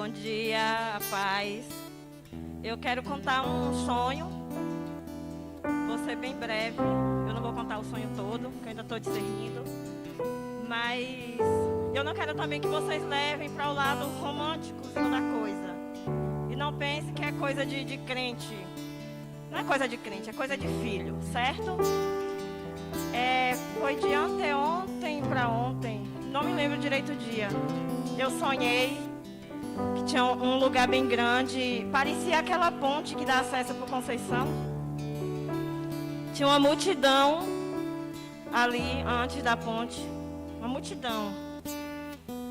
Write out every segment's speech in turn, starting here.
Bom dia, a paz. Eu quero contar um sonho. Vou ser bem breve. Eu não vou contar o sonho todo, porque eu ainda estou discernindo. Mas eu não quero também que vocês levem para o lado românticozinho da coisa. E não pense que é coisa de crente. Não é coisa de crente, é coisa de filho, certo? Foi de anteontem para ontem. Não me lembro direito o dia. Eu sonhei que tinha um lugar bem grande. Parecia aquela ponte que dá acesso para Conceição. Tinha uma multidão ali antes da ponte. Uma multidão.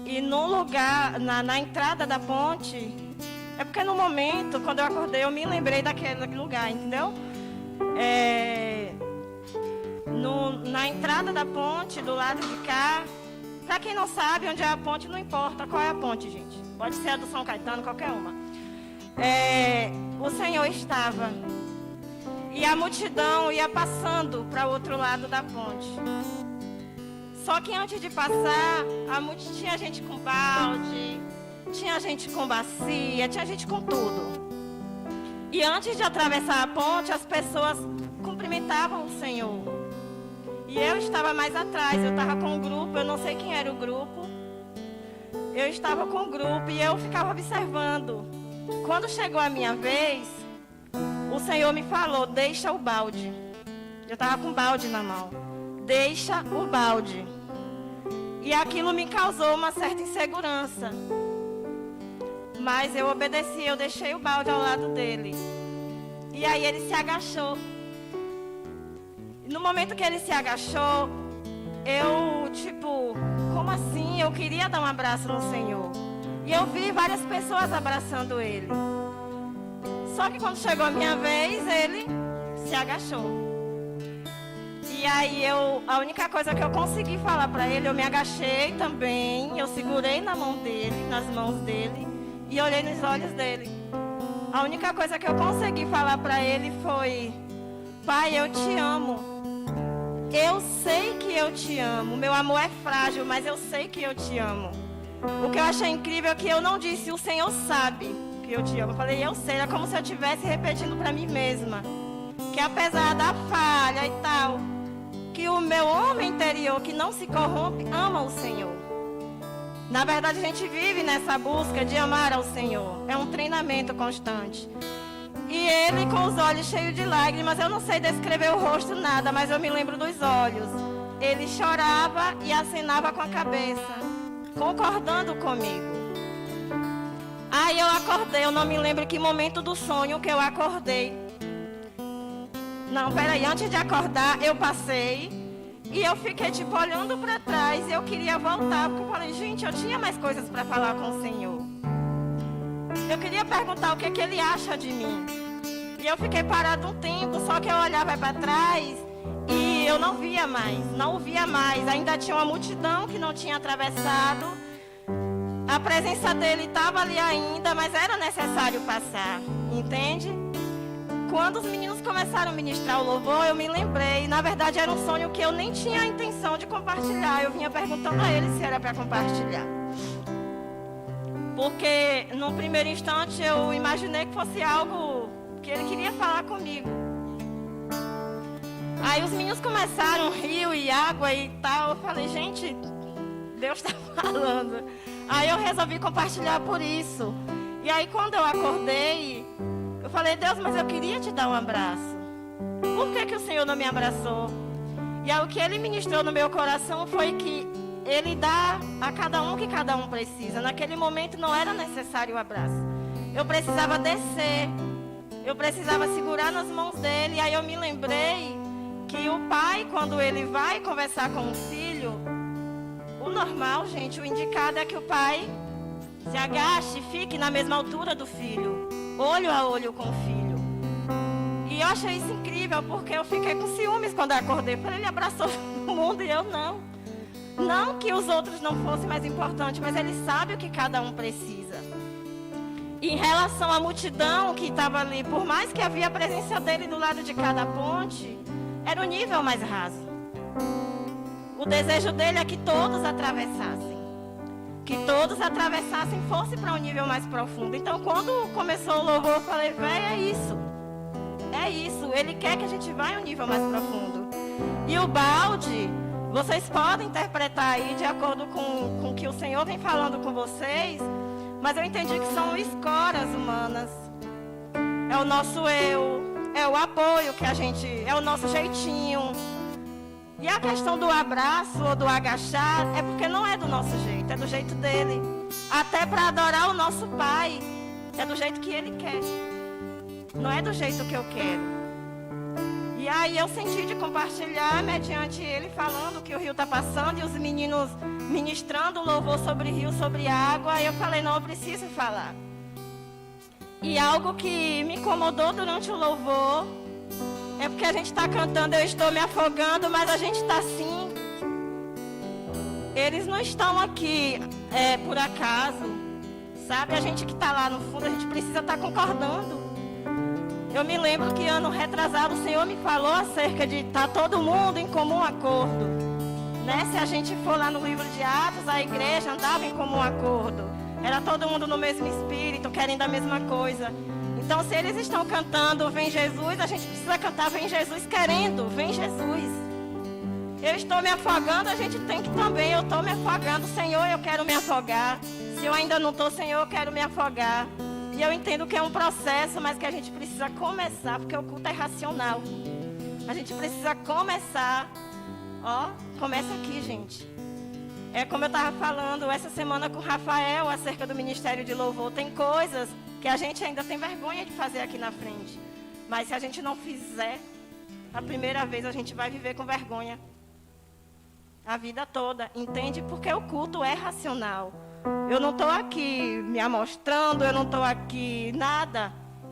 E no lugar, na entrada da ponte, é porque no momento, quando eu acordei, eu me lembrei daquele lugar, entendeu? Na entrada da ponte, do lado de cá, para quem não sabe onde é a ponte, não importa qual é a ponte, gente. Pode ser a do São Caetano, qualquer uma. O Senhor estava. E a multidão ia passando para o outro lado da ponte. Só que antes de passar, tinha gente com balde, tinha gente com bacia, tinha gente com tudo. E antes de atravessar a ponte, as pessoas cumprimentavam o Senhor. E eu estava mais atrás, eu estava com um grupo, eu não sei quem era o grupo. Eu estava com um grupo e eu ficava observando. Quando chegou a minha vez, o Senhor me falou, deixa o balde. Eu estava com o balde na mão. Deixa o balde. E aquilo me causou uma certa insegurança. Mas eu obedeci, eu deixei o balde ao lado dele. E aí ele se agachou. No momento que ele se agachou, como assim? Eu queria dar um abraço no Senhor. E eu vi várias pessoas abraçando ele. Só que quando chegou a minha vez, ele se agachou. E aí a única coisa que eu consegui falar para ele, eu me agachei também, eu segurei na mão dele, nas mãos dele e olhei nos olhos dele. A única coisa que eu consegui falar para ele foi: Pai, eu te amo. Eu sei que eu te amo. Meu amor é frágil, mas eu sei que eu te amo. O que eu achei incrível é que eu não disse, o Senhor sabe que eu te amo. Eu falei, eu sei. Era como se eu estivesse repetindo para mim mesma. Que apesar da falha e tal, que o meu homem interior, que não se corrompe, ama o Senhor. Na verdade, a gente vive nessa busca de amar ao Senhor. É um treinamento constante. E ele com os olhos cheios de lágrimas, eu não sei descrever o rosto nada, mas eu me lembro dos olhos. Ele chorava e acenava com a cabeça, concordando comigo. Aí eu acordei, eu não me lembro que momento do sonho que eu acordei. Não, peraí, antes de acordar eu passei e eu fiquei olhando para trás e eu queria voltar, porque eu falei, gente, eu tinha mais coisas para falar com o Senhor. Eu queria perguntar o que ele acha de mim. E eu fiquei parado um tempo, só que eu olhava para trás e eu não via mais, não o via mais. Ainda tinha uma multidão que não tinha atravessado. A presença dele estava ali ainda, mas era necessário passar, entende? Quando os meninos começaram a ministrar o louvor, eu me lembrei. Na verdade, era um sonho que eu nem tinha a intenção de compartilhar. Eu vinha perguntando a ele se era para compartilhar. Porque, num primeiro instante, eu imaginei que fosse algo que ele queria falar comigo. Aí os meninos começaram, rio e água e tal. Eu falei, gente, Deus está falando. Aí eu resolvi compartilhar por isso. E aí, quando eu acordei, eu falei, Deus, mas eu queria te dar um abraço. Por que o Senhor não me abraçou? E aí, o que ele ministrou no meu coração foi que ele dá a cada um que cada um precisa. Naquele momento não era necessário o abraço. Eu precisava descer. Eu precisava segurar nas mãos dele. E aí eu me lembrei que o pai, quando ele vai conversar com o filho, o normal, gente, o indicado é que o pai se agache, fique na mesma altura do filho, olho a olho com o filho. E eu achei isso incrível, porque eu fiquei com ciúmes quando eu acordei. Eu falei, ele abraçou todo mundo e eu não. Não que os outros não fossem mais importantes, mas ele sabe o que cada um precisa. Em relação à multidão que estava ali, por mais que havia a presença dele do lado de cada ponte, era o nível mais raso. O desejo dele é que todos atravessassem. que todos atravessassem, fosse para um nível mais profundo. Então, quando começou o louvor, eu falei, véi, é isso. É isso. Ele quer que a gente vá em um nível mais profundo. E o balde, vocês podem interpretar aí de acordo com o que o Senhor vem falando com vocês, mas eu entendi que são escoras humanas. É o nosso eu, é o apoio que a gente, é o nosso jeitinho. E a questão do abraço ou do agachar é porque não é do nosso jeito, é do jeito dele. Até para adorar o nosso Pai, é do jeito que ele quer. Não é do jeito que eu quero. E aí eu senti de compartilhar mediante ele falando que o rio está passando e os meninos ministrando louvor sobre rio, sobre água. Aí eu falei, não, eu preciso falar. E algo que me incomodou durante o louvor é porque a gente está cantando, eu estou me afogando, mas a gente está assim. Eles não estão aqui por acaso, sabe? A gente que está lá no fundo, a gente precisa estar concordando. Eu me lembro que ano retrasado o Senhor me falou acerca de estar todo mundo em comum acordo. Né? Se a gente for lá no livro de Atos, a igreja andava em comum acordo. Era todo mundo no mesmo espírito, querendo a mesma coisa. Então, se eles estão cantando Vem Jesus, a gente precisa cantar Vem Jesus querendo, Vem Jesus. Eu estou me afogando, a gente tem que também. Eu estou me afogando, Senhor, eu quero me afogar. Se eu ainda não estou, Senhor, eu quero me afogar. E eu entendo que é um processo, mas que a gente precisa começar, porque o culto é racional. A gente precisa começar. Ó, começa aqui, gente. É como eu estava falando essa semana com o Rafael acerca do Ministério de Louvor. Tem coisas que a gente ainda tem vergonha de fazer aqui na frente. Mas se a gente não fizer, a primeira vez a gente vai viver com vergonha. A vida toda, entende? Porque o culto é racional. Eu não estou aqui me amostrando, eu não estou aqui nada.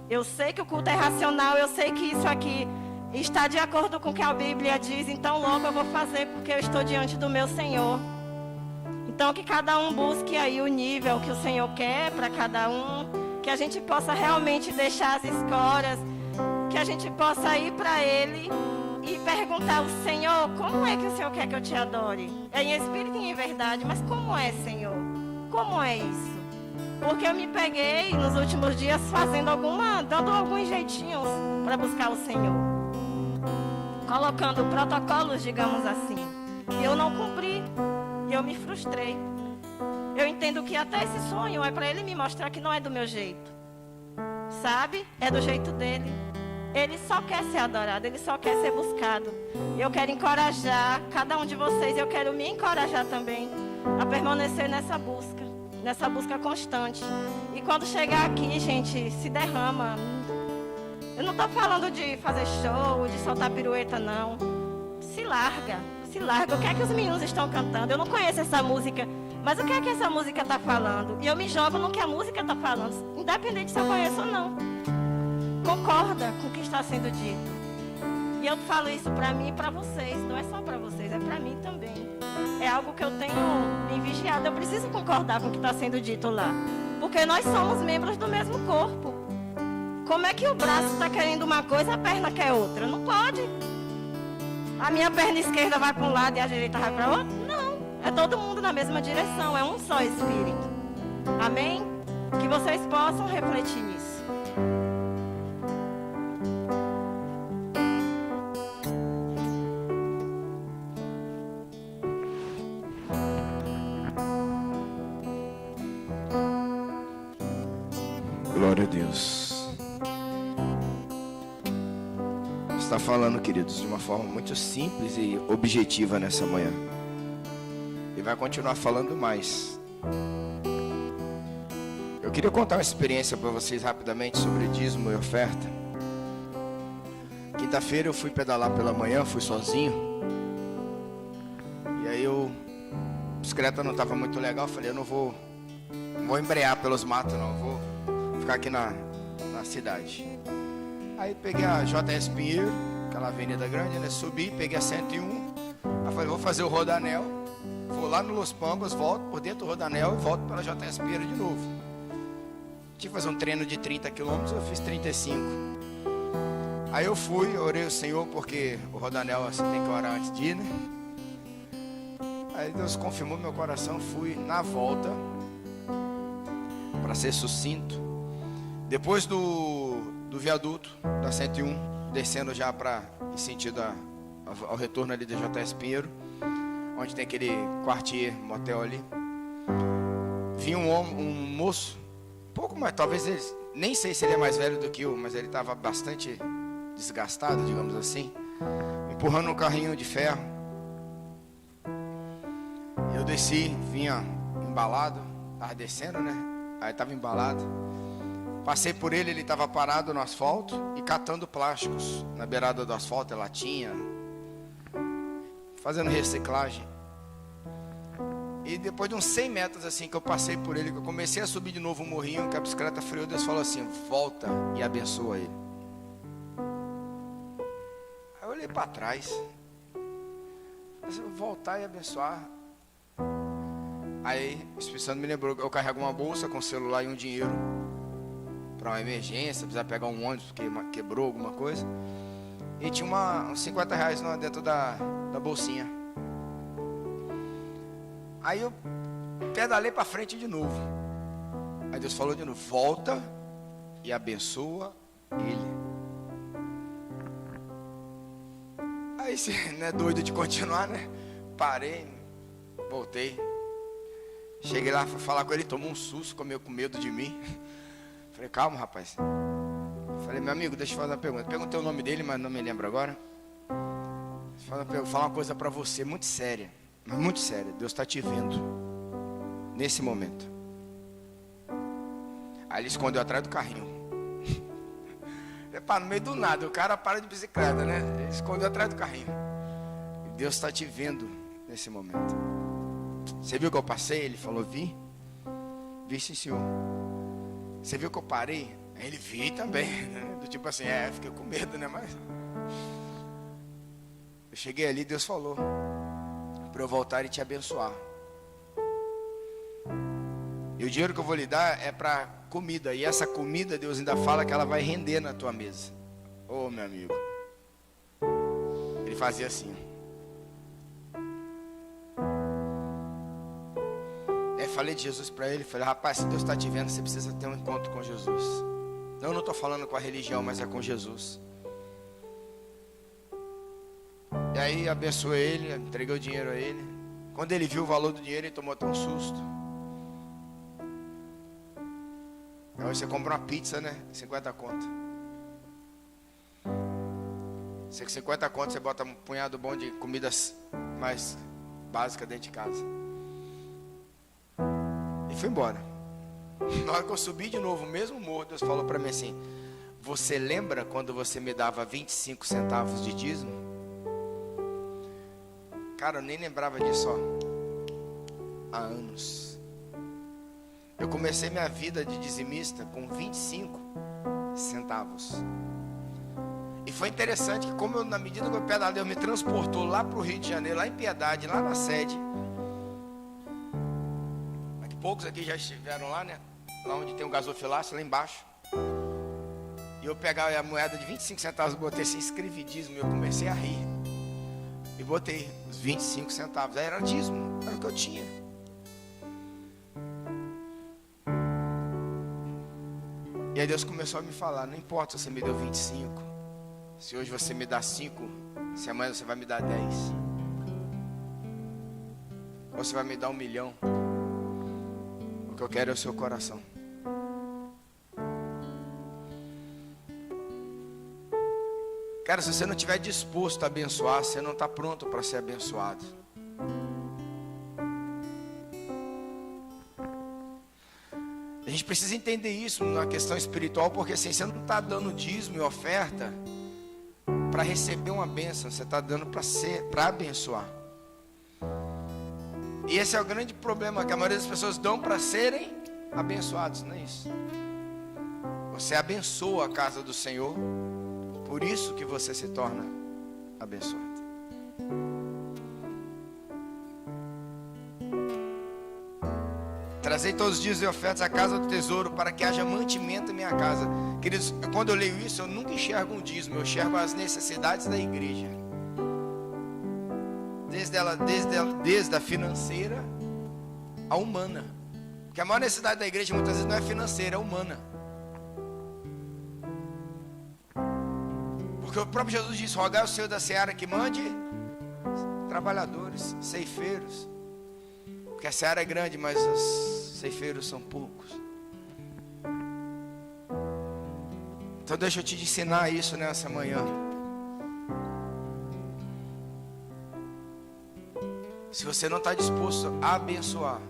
Eu sei que o culto é racional, eu sei que isso aqui está de acordo com o que a Bíblia diz. Então logo eu vou fazer porque eu estou diante do meu Senhor. Então que cada um busque aí o nível que o Senhor quer para cada um. Que a gente possa realmente deixar as escoras. Que a gente possa ir para Ele e perguntar ao Senhor, como é que o Senhor quer que eu te adore? É em espírito e em verdade, mas como é, Senhor? Como é isso? Porque eu me peguei nos últimos dias dando alguns jeitinhos para buscar o Senhor. Colocando protocolos, digamos assim. E eu não cumpri. E eu me frustrei. Eu entendo que até esse sonho é para Ele me mostrar que não é do meu jeito. Sabe? É do jeito dele. Ele só quer ser adorado, ele só quer ser buscado. E eu quero encorajar cada um de vocês, eu quero me encorajar também a permanecer nessa busca constante. E quando chegar aqui, gente, se derrama. Eu não estou falando de fazer show, de soltar pirueta, não. Se larga. O que é que os meninos estão cantando? Eu não conheço essa música, mas o que é que essa música está falando? E eu me jogo no que a música está falando, independente se eu conheço ou não. Concorda com o que está sendo dito. E eu falo isso para mim e para vocês. Não é só para vocês, é para mim também. É algo que eu tenho me vigiado. Eu preciso concordar com o que está sendo dito lá. Porque nós somos membros do mesmo corpo. Como é que o braço está querendo uma coisa, a perna quer outra? Não pode. A minha perna esquerda vai para um lado e a direita vai para outro? Não. É todo mundo na mesma direção. É um só espírito. Amém? Que vocês possam refletir nisso. Glória a Deus. Está falando, queridos, de uma forma muito simples e objetiva nessa manhã. E vai continuar falando mais. Eu queria contar uma experiência para vocês rapidamente sobre dízimo e oferta. Quinta-feira eu fui pedalar pela manhã, fui sozinho. E aí a bicicleta não estava muito legal, falei, eu não vou embrear pelos matos, não, vou ficar aqui na cidade. Aí peguei a JS Pinheiro, aquela avenida grande, né? Subi, peguei a 101. Aí falei, vou fazer o rodanel. Vou lá no Los Pambas, volto por dentro do rodanel e volto pela JS Pinheiro de novo. Tive que fazer um treino de 30 quilômetros, eu fiz 35. Aí eu fui, orei ao Senhor, porque o rodanel você tem que orar antes de ir, né? Aí Aí Deus confirmou meu coração. Fui na volta, para ser sucinto, depois do viaduto da 101, descendo já em sentido ao retorno ali da JS Pinheiro, onde tem aquele quartier, motel ali. Vi um moço, um pouco mais, talvez ele, nem sei se ele é mais velho do que eu, mas ele estava bastante desgastado, digamos assim, empurrando um carrinho de ferro. Eu desci, vinha embalado, estava descendo, né? Aí estava embalado. Passei por ele, ele estava parado no asfalto e catando plásticos na beirada do asfalto, latinha, fazendo reciclagem. E depois de uns 100 metros assim que eu passei por ele, que eu comecei a subir de novo o morrinho, que a bicicleta freou, Deus falou assim: volta e abençoa ele. Aí eu olhei para trás, voltar e abençoar. Aí o Espírito Santo me lembrou que eu carrego uma bolsa com celular e um dinheiro para uma emergência, precisar pegar um ônibus porque quebrou alguma coisa. E tinha uns 50 reais dentro da bolsinha. Aí eu pedalei para frente de novo. Aí Deus falou de novo: volta e abençoa ele. Aí você não é doido de continuar, né? Parei, voltei. Cheguei lá, fui falar com ele, tomou um susto, ficou com medo de mim. Falei: calma, rapaz. Falei: meu amigo, deixa eu fazer uma pergunta. Perguntei o nome dele, mas não me lembro agora. Vou falar uma coisa para você, muito séria. Mas muito séria. Deus está te vendo nesse momento. Aí ele escondeu atrás do carrinho. No meio do nada, o cara para de bicicleta, né? Ele escondeu atrás do carrinho. E Deus está te vendo nesse momento. Você viu que eu passei? Ele falou: vi. Vi, sim, senhor. Você viu que eu parei? Ele: vi também, né? Do tipo assim, fiquei com medo, né? Mas eu cheguei ali, Deus falou para eu voltar e te abençoar. E o dinheiro que eu vou lhe dar é para comida. E essa comida, Deus ainda fala que ela vai render na tua mesa. Ô, meu amigo. Ele fazia assim. Falei de Jesus para ele. Falei: rapaz, se Deus está te vendo, você precisa ter um encontro com Jesus. Eu não estou falando com a religião, mas é com Jesus. E aí abençoei ele, entreguei o dinheiro a ele. Quando ele viu o valor do dinheiro, ele tomou até um susto. Aí você compra uma pizza, né? 50 conto. Você com 50 conto, você bota um punhado bom de comidas mais básicas dentro de casa. E fui embora. Na hora que eu subi de novo, o mesmo morro, Deus falou para mim assim: você lembra quando você me dava 25 centavos de dízimo? Cara, eu nem lembrava disso, há anos. Eu comecei minha vida de dizimista com 25 centavos. E foi interessante que, como na medida que eu pedalei, eu me transportou lá para o Rio de Janeiro, lá em Piedade, lá na sede. Poucos aqui já estiveram lá, né? Lá onde tem um gasofilácio, lá embaixo. E eu pegava a moeda de 25 centavos, botei assim, escrevi dízimo, e eu comecei a rir. E botei os 25 centavos. Aí era dízimo, era o que eu tinha. E aí Deus começou a me falar: não importa se você me deu 25, se hoje você me dá 5, se amanhã você vai me dar 10, ou você vai me dar 1 milhão. O que eu quero é o seu coração. Cara, se você não estiver disposto a abençoar, você não está pronto para ser abençoado. A gente precisa entender isso na questão espiritual, porque assim, você não está dando dízimo e oferta para receber uma bênção, você está dando para abençoar. E esse é o grande problema, que a maioria das pessoas dão para serem abençoados, não é isso? Você abençoa a casa do Senhor, por isso que você se torna abençoado. Trazei todos os dias e ofertas à casa do tesouro, para que haja mantimento em minha casa. Queridos, quando eu leio isso, eu nunca enxergo um dízimo, eu enxergo as necessidades da igreja. desde a financeira a humana. Porque a maior necessidade da igreja muitas vezes não é financeira, é humana. Porque o próprio Jesus disse: rogai ao Senhor da seara que mande trabalhadores, ceifeiros. Porque a seara é grande, mas os ceifeiros são poucos. Então deixa eu te ensinar isso nessa manhã. Se você não está disposto a abençoar,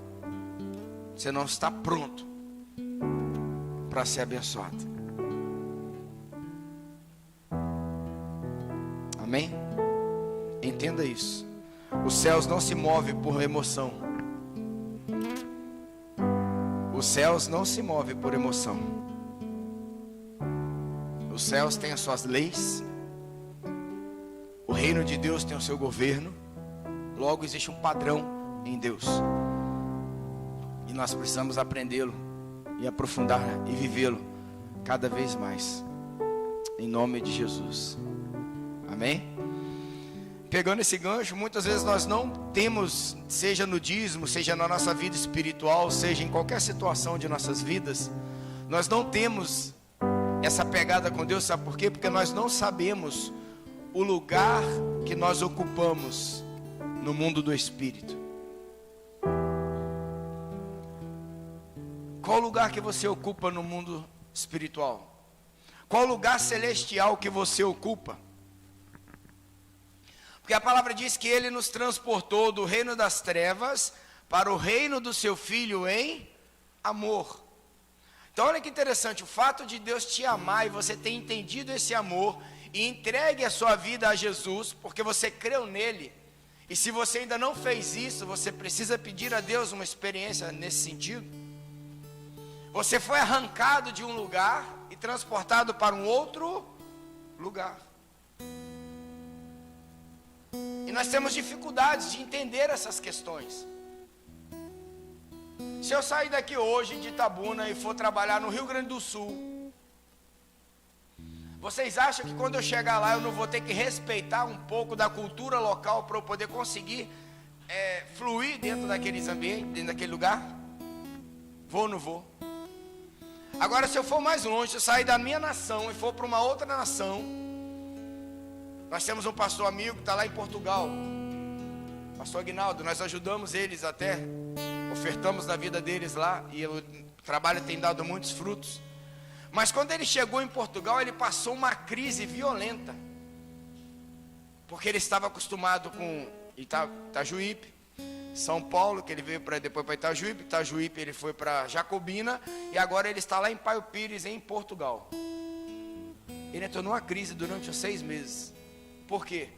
você não está pronto para ser abençoado. Amém? Entenda isso. Os céus não se movem por emoção. Os céus não se movem por emoção. Os céus têm as suas leis. O reino de Deus tem o seu governo. Logo existe um padrão em Deus. E nós precisamos aprendê-lo e aprofundar e vivê-lo cada vez mais. Em nome de Jesus. Amém? Pegando esse gancho, muitas vezes nós não temos, seja no dízimo, seja na nossa vida espiritual, seja em qualquer situação de nossas vidas, nós não temos essa pegada com Deus. Sabe por quê? Porque nós não sabemos o lugar que nós ocupamos no mundo do Espírito. Qual lugar que você ocupa no mundo espiritual? Qual lugar celestial que você ocupa? Porque a palavra diz que Ele nos transportou do reino das trevas para o reino do seu Filho em amor. Então olha que interessante, o fato de Deus te amar e você ter entendido esse amor e entregue a sua vida a Jesus, porque você creu nele. E se você ainda não fez isso, você precisa pedir a Deus uma experiência nesse sentido. Você foi arrancado de um lugar e transportado para um outro lugar. E nós temos dificuldades de entender essas questões. Se eu sair daqui hoje de Itabuna e for trabalhar no Rio Grande do Sul, vocês acham que quando eu chegar lá eu não vou ter que respeitar um pouco da cultura local para eu poder conseguir fluir dentro daqueles ambientes, dentro daquele lugar? Vou ou não vou? Agora, se eu for mais longe, se eu sair da minha nação e for para uma outra nação, nós temos um pastor amigo que está lá em Portugal, pastor Aguinaldo. Nós ajudamos eles até, ofertamos na vida deles lá, e o trabalho tem dado muitos frutos. Mas quando ele chegou em Portugal, ele passou uma crise violenta, porque ele estava acostumado com Itajuípe, São Paulo, que ele veio depois para Itajuípe. Itajuípe ele foi para Jacobina, e agora ele está lá em Paio Pires, em Portugal. Ele entrou numa crise durante os 6 meses. Por quê?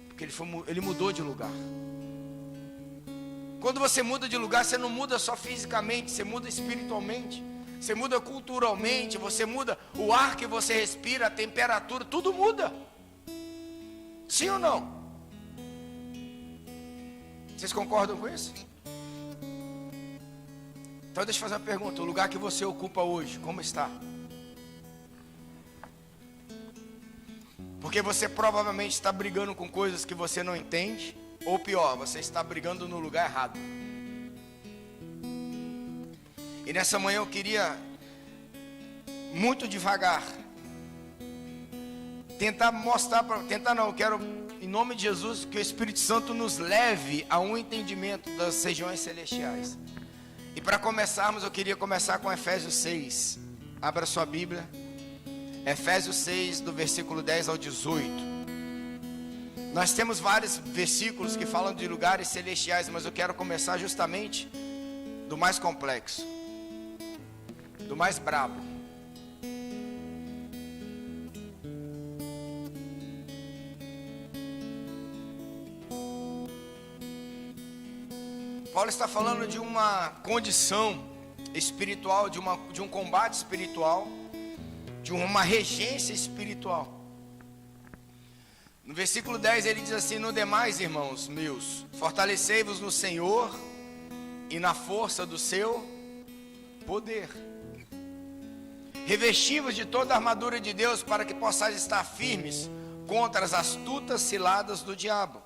Porque ele mudou de lugar. Quando você muda de lugar, você não muda só fisicamente, você muda espiritualmente. Você muda culturalmente, você muda o ar que você respira, a temperatura, tudo muda. Sim ou não? Vocês concordam com isso? Então deixa eu fazer uma pergunta. O lugar que você ocupa hoje, como está? Porque você provavelmente está brigando com coisas que você não entende. Ou pior, você está brigando no lugar errado. E nessa manhã eu queria, muito devagar, eu quero, em nome de Jesus, que o Espírito Santo nos leve a um entendimento das regiões celestiais. E para começarmos, eu queria começar com Efésios 6. Abra sua Bíblia. Efésios 6, do versículo 10 ao 18. Nós temos vários versículos que falam de lugares celestiais, mas eu quero começar justamente do mais complexo, do mais brabo. Paulo está falando de uma condição espiritual, de um combate espiritual, de uma regência espiritual. No versículo 10 ele diz assim: no demais, irmãos meus, fortalecei-vos no Senhor e na força do seu poder. Revesti-vos de toda a armadura de Deus, para que possais estar firmes contra as astutas ciladas do diabo.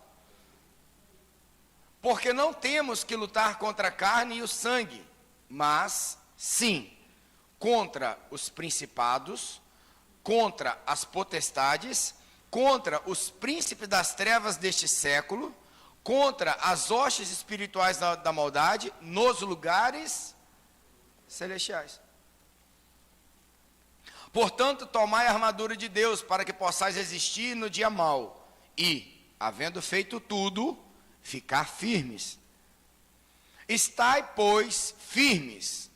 Porque não temos que lutar contra a carne e o sangue, mas sim contra os principados, contra as potestades, contra os príncipes das trevas deste século, contra as hostes espirituais da maldade nos lugares celestiais. Portanto, tomai a armadura de Deus, para que possais resistir no dia mau, e, havendo feito tudo, ficar firmes. Estai, pois, firmes,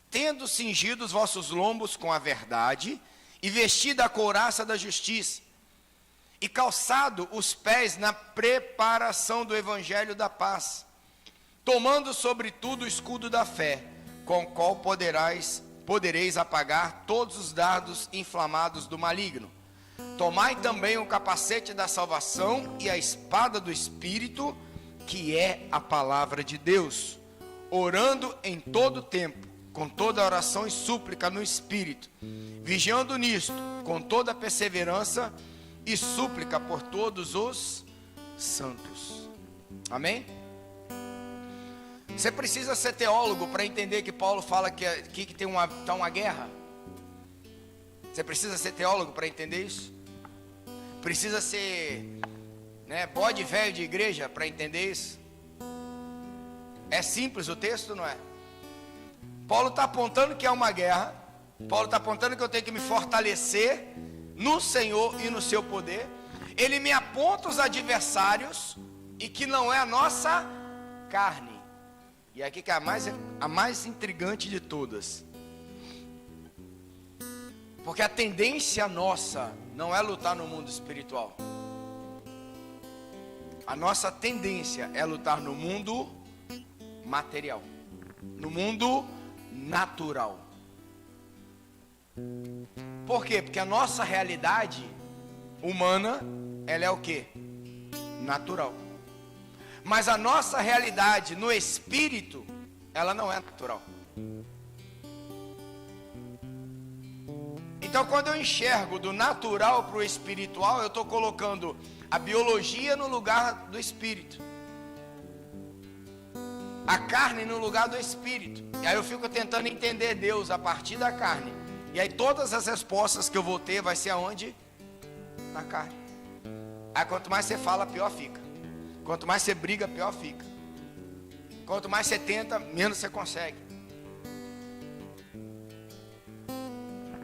tendo cingido os vossos lombos com a verdade, e vestida a couraça da justiça, e calçado os pés na preparação do evangelho da paz, tomando sobretudo o escudo da fé, com o qual podereis apagar todos os dardos inflamados do maligno. Tomai também o capacete da salvação e a espada do Espírito, que é a palavra de Deus, orando em todo tempo, com toda oração e súplica no Espírito, vigiando nisto, com toda perseverança e súplica por todos os santos. Amém? Você precisa ser teólogo para entender que Paulo fala que tem uma guerra. Você precisa ser teólogo para entender isso? Precisa ser bode velho de igreja para entender isso? É simples o texto, não é? Paulo está apontando que há uma guerra. Paulo está apontando que eu tenho que me fortalecer no Senhor e no seu poder. Ele me aponta os adversários, e que não é a nossa carne. E aqui que é a mais intrigante de todas, porque a tendência nossa não é lutar no mundo espiritual. A nossa tendência é lutar no mundo material, no mundo natural. Por quê? Porque a nossa realidade humana, ela é o quê? Natural. Mas a nossa realidade no espírito, ela não é natural. Então, quando eu enxergo do natural para o espiritual, eu estou colocando a biologia no lugar do espírito, a carne no lugar do espírito. E aí eu fico tentando entender Deus a partir da carne. E aí todas as respostas que eu vou ter vai ser aonde? Na carne. Aí quanto mais você fala, pior fica. Quanto mais você briga, pior fica. Quanto mais você tenta, menos você consegue.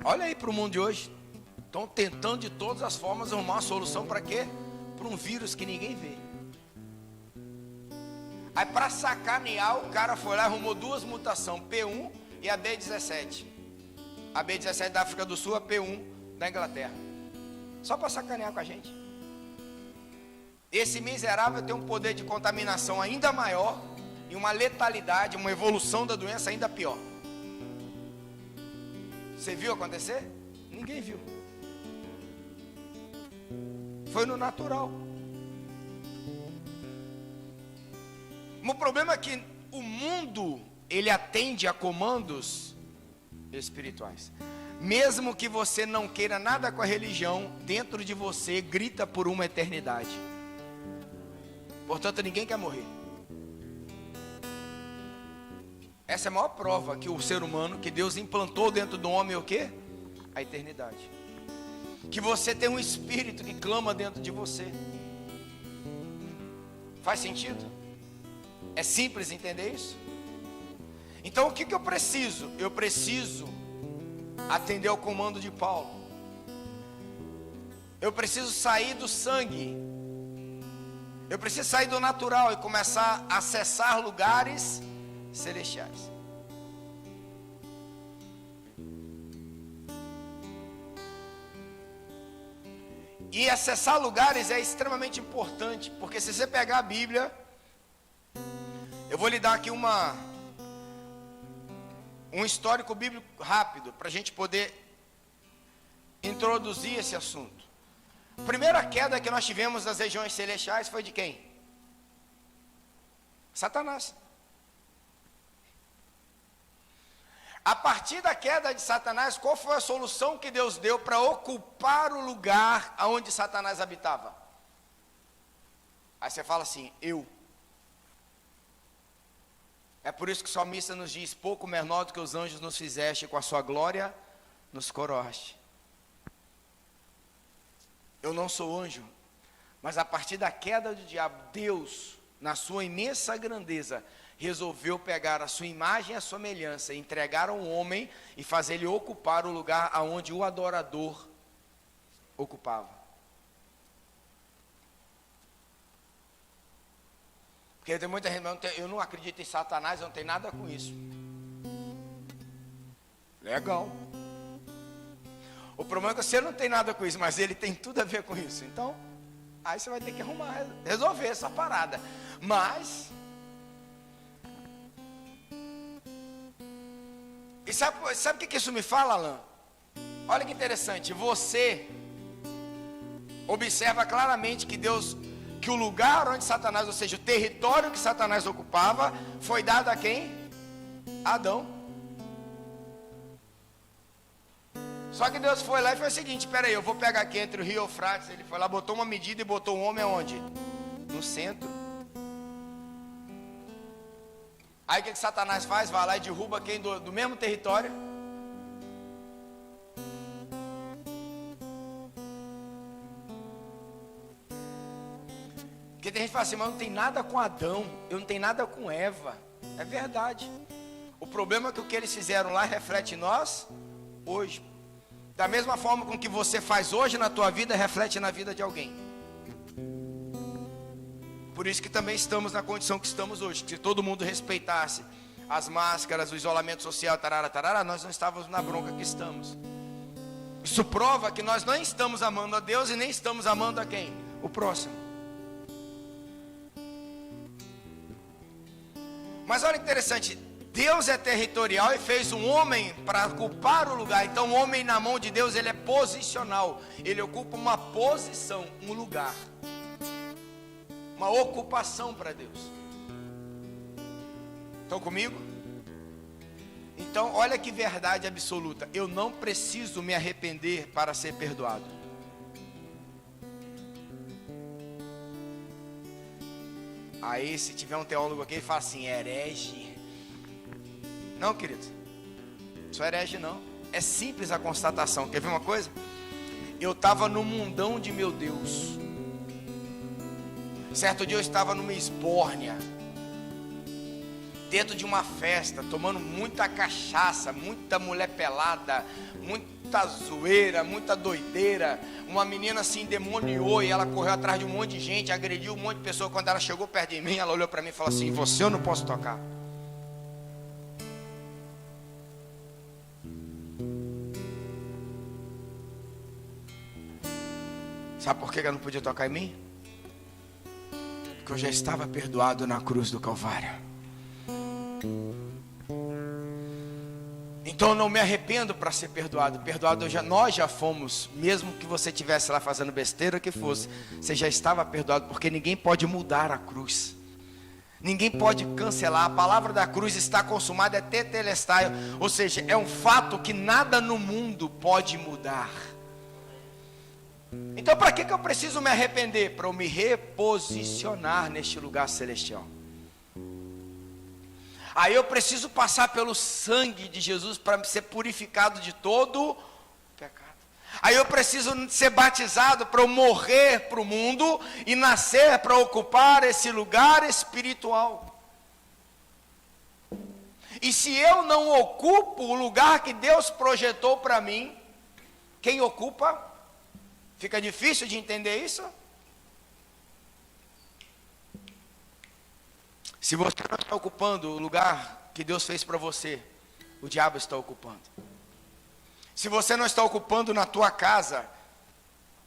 Olha aí para o mundo de hoje. Estão tentando de todas as formas arrumar uma solução para quê? Para um vírus que ninguém vê. Aí para sacanear, o cara foi lá e arrumou duas mutações, P1 e a B17. A B17 da África do Sul, a P1 da Inglaterra. Só para sacanear com a gente. Esse miserável tem um poder de contaminação ainda maior e uma letalidade, uma evolução da doença ainda pior. Você viu acontecer? Ninguém viu. Foi no natural. O problema é que o mundo, ele atende a comandos espirituais. Mesmo que você não queira nada com a religião, dentro de você grita por uma eternidade. Portanto, ninguém quer morrer. Essa é a maior prova que o ser humano, que Deus implantou dentro do homem, o quê? A eternidade. Que você tem um espírito que clama dentro de você. Faz sentido? É simples entender isso? Então o que eu preciso? Eu preciso atender ao comando de Paulo. Eu preciso sair do sangue. Eu preciso sair do natural e começar a acessar lugares celestiais. E acessar lugares é extremamente importante, porque se você pegar a Bíblia, eu vou lhe dar aqui um histórico bíblico rápido, para a gente poder introduzir esse assunto. A primeira queda que nós tivemos nas regiões celestiais foi de quem? Satanás. A partir da queda de Satanás, qual foi a solução que Deus deu para ocupar o lugar onde Satanás habitava? Aí você fala assim, eu. É por isso que o salmista nos diz: pouco menor do que os anjos nos fizeste, com a sua glória nos coroaste. Eu não sou anjo, mas a partir da queda do diabo, Deus, na sua imensa grandeza, resolveu pegar a sua imagem e a semelhança, entregar ao homem e fazer ele ocupar o lugar aonde o adorador ocupava. Porque tem muita gente, eu não acredito em Satanás, eu não tenho nada com isso. Legal. O problema é que você não tem nada com isso, mas ele tem tudo a ver com isso. Então, aí você vai ter que resolver essa parada. Mas, e sabe o que isso me fala, Alan? Olha que interessante, você observa claramente que que o lugar onde Satanás, ou seja, o território que Satanás ocupava, foi dado a quem? Adão. Só que Deus foi lá e fez o seguinte: espera aí, eu vou pegar aqui entre o rio Eufrates. Ele foi lá, botou uma medida e botou o homem aonde? No centro. Aí o que Satanás faz? Vai lá e derruba quem do mesmo território? Porque tem gente que fala assim: mas eu não tenho nada com Adão, eu não tenho nada com Eva. É verdade. O problema é que o que eles fizeram lá reflete em nós hoje. Da mesma forma com que você faz hoje na tua vida, reflete na vida de alguém. Por isso que também estamos na condição que estamos hoje. Se todo mundo respeitasse as máscaras, o isolamento social, tarara, nós não estávamos na bronca que estamos. Isso prova que nós não estamos amando a Deus e nem estamos amando a quem? O próximo. Mas olha que interessante, Deus é territorial e fez um homem para ocupar o lugar. Então o homem na mão de Deus, ele é posicional. Ele ocupa uma posição, um lugar, uma ocupação para Deus. Estão comigo? Então olha que verdade absoluta: eu não preciso me arrepender para ser perdoado. Aí se tiver um teólogo aqui, ele fala assim: herege. Não, querido, sou herege não. É simples a constatação. Quer ver uma coisa? Eu estava no mundão de meu Deus. Certo dia eu estava numa esbórnia, dentro de uma festa, tomando muita cachaça, muita mulher pelada, muita zoeira, muita doideira. Uma menina se endemoniou e ela correu atrás de um monte de gente, agrediu um monte de pessoas. Quando ela chegou perto de mim, ela olhou para mim e falou assim: você eu não posso tocar. Sabe por que ela não podia tocar em mim? Porque eu já estava perdoado na cruz do Calvário. Então eu não me arrependo para ser perdoado. Perdoado nós já fomos. Mesmo que você estivesse lá fazendo besteira que fosse, você já estava perdoado. Porque ninguém pode mudar a cruz. Ninguém pode cancelar. A palavra da cruz está consumada, é tetelestai. Ou seja, é um fato que nada no mundo pode mudar. Então para que eu preciso me arrepender? Para eu me reposicionar neste lugar celestial. Aí eu preciso passar pelo sangue de Jesus para ser purificado de todo pecado. Aí eu preciso ser batizado para eu morrer para o mundo e nascer para ocupar esse lugar espiritual. E se eu não ocupo o lugar que Deus projetou para mim, quem ocupa? Fica difícil de entender isso? Se você não está ocupando o lugar que Deus fez para você, o diabo está ocupando. Se você não está ocupando na tua casa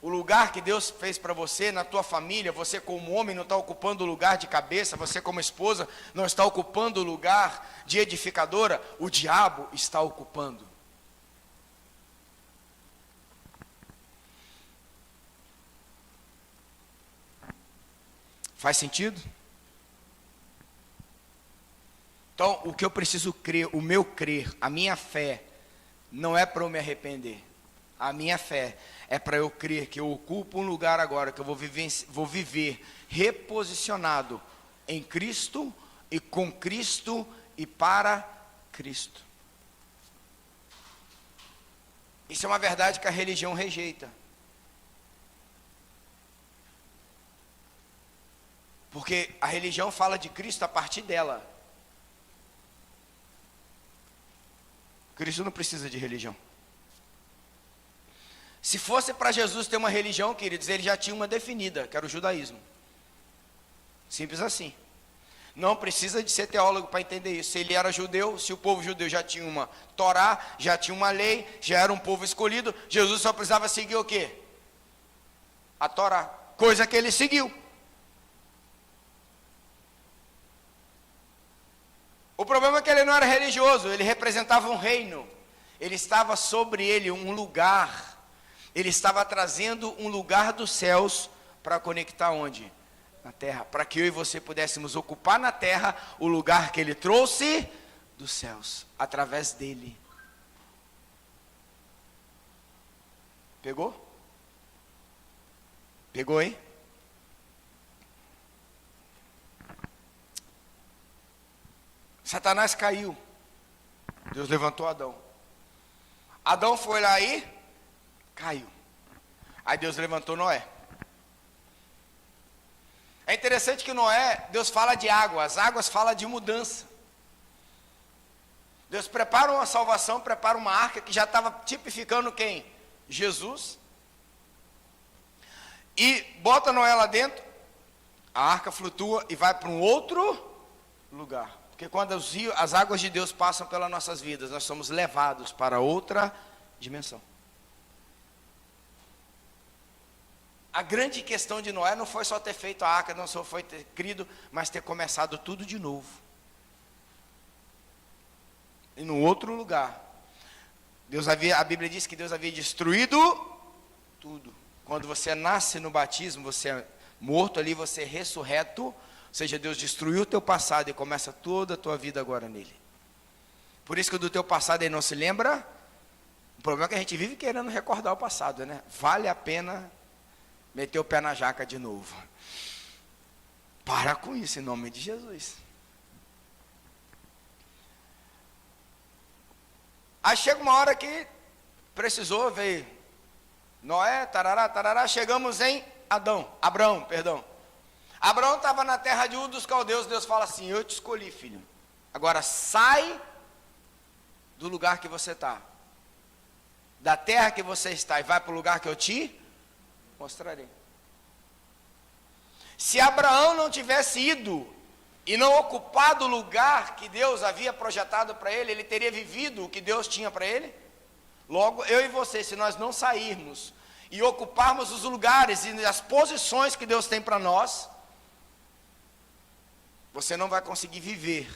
o lugar que Deus fez para você, na tua família, você como homem não está ocupando o lugar de cabeça, você como esposa não está ocupando o lugar de edificadora, o diabo está ocupando. Faz sentido? Então, o que eu preciso crer, o meu crer, a minha fé, não é para eu me arrepender. A minha fé é para eu crer que eu ocupo um lugar agora, que eu vou viver reposicionado em Cristo e com Cristo e para Cristo. Isso é uma verdade que a religião rejeita. Porque a religião fala de Cristo a partir dela. Cristo não precisa de religião. Se fosse para Jesus ter uma religião, queridos, ele já tinha uma definida, que era o judaísmo. Simples assim. Não precisa de ser teólogo para entender isso. Se ele era judeu, se o povo judeu já tinha uma Torá, já tinha uma lei, já era um povo escolhido, Jesus só precisava seguir o quê? A Torá. Coisa que ele seguiu. O problema é que ele não era religioso, ele representava um reino. Ele estava sobre ele um lugar. Ele estava trazendo um lugar dos céus para conectar onde? Na terra. Para que eu e você pudéssemos ocupar na terra o lugar que ele trouxe dos céus, através dele. Pegou? Pegou, hein? Satanás caiu. Deus levantou Adão. Adão foi lá e caiu. Aí Deus levantou Noé. É interessante que Noé, Deus fala de água, as águas falam de mudança. Deus prepara uma salvação, prepara uma arca que já estava tipificando quem? Jesus. E bota Noé lá dentro, a arca flutua e vai para um outro lugar. Porque quando as águas de Deus passam pelas nossas vidas, nós somos levados para outra dimensão. A grande questão de Noé não foi só ter feito a arca, não só foi ter crido, mas ter começado tudo de novo. E num outro lugar. A Bíblia diz que Deus havia destruído tudo. Quando você nasce no batismo, você é morto ali, você é ressurreto. Ou seja, Deus destruiu o teu passado e começa toda a tua vida agora nele. Por isso que do teu passado ele não se lembra. O problema é que a gente vive querendo recordar o passado, né? Vale a pena meter o pé na jaca de novo. Para com isso, em nome de Jesus. Aí chega uma hora que precisou, veio Noé, tarará, tarará, chegamos em Abraão, perdão. Abraão estava na terra de Ur dos Caldeus, Deus fala assim, eu te escolhi, filho. Agora sai do lugar que você está. Da terra que você está e vai para o lugar que eu te mostrarei. Se Abraão não tivesse ido e não ocupado o lugar que Deus havia projetado para ele, ele teria vivido o que Deus tinha para ele? Logo, eu e você, se nós não sairmos e ocuparmos os lugares e as posições que Deus tem para nós, você não vai conseguir viver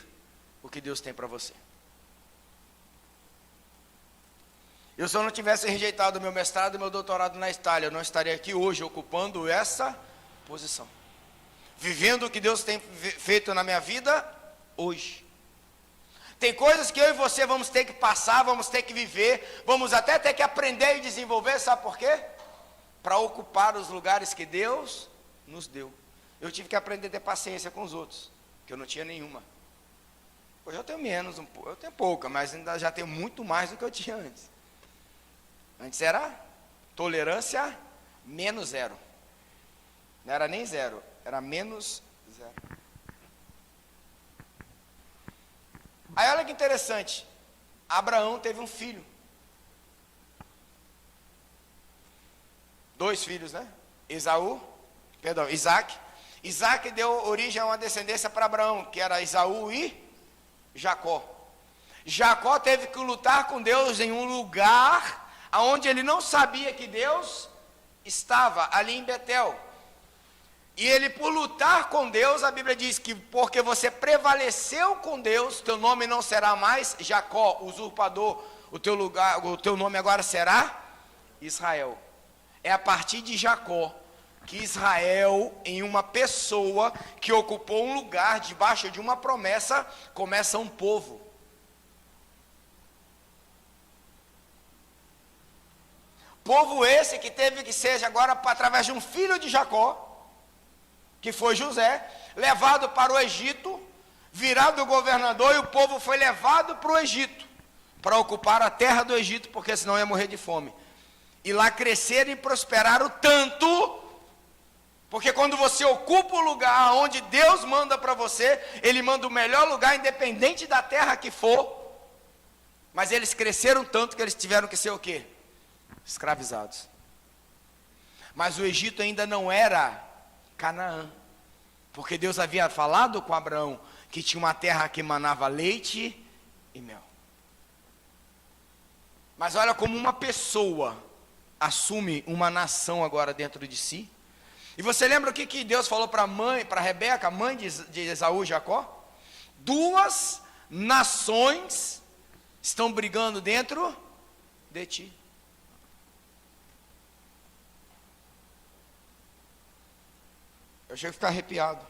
o que Deus tem para você. Eu se eu não tivesse rejeitado o meu mestrado e meu doutorado na Itália, eu não estaria aqui hoje ocupando essa posição. Vivendo o que Deus tem feito na minha vida hoje. Tem coisas que eu e você vamos ter que passar, vamos ter que viver, vamos até ter que aprender e desenvolver, sabe por quê? Para ocupar os lugares que Deus nos deu. Eu tive que aprender a ter paciência com os outros, que eu não tinha nenhuma. Hoje eu tenho menos, eu tenho pouca, mas ainda já tenho muito mais do que eu tinha antes. Antes era tolerância menos zero. Não era nem zero, era menos zero. Aí olha que interessante. Abraão teve um filho. 2 filhos, né? Isaac. Isaac deu origem a uma descendência para Abraão, que era Esaú e Jacó. Jacó teve que lutar com Deus em um lugar onde ele não sabia que Deus estava, ali em Betel. E ele, por lutar com Deus, a Bíblia diz que porque você prevaleceu com Deus, teu nome não será mais Jacó, usurpador, o teu nome agora será Israel. É a partir de Jacó que Israel, em uma pessoa que ocupou um lugar debaixo de uma promessa, começa um povo. Povo esse que teve que ser agora através de um filho de Jacó, que foi José, levado para o Egito, virado o governador, e o povo foi levado para o Egito, para ocupar a terra do Egito, porque senão ia morrer de fome. E lá cresceram e prosperaram tanto, porque quando você ocupa o lugar onde Deus manda para você, Ele manda o melhor lugar, independente da terra que for. Mas eles cresceram tanto que eles tiveram que ser o quê? Escravizados. Mas o Egito ainda não era Canaã, porque Deus havia falado com Abraão que tinha uma terra que manava leite e mel. Mas olha como uma pessoa assume uma nação agora dentro de si. E você lembra o que Deus falou para a mãe, para Rebeca, mãe de Esaú e Jacó? Duas nações estão brigando dentro de ti. Eu chego a ficar arrepiado,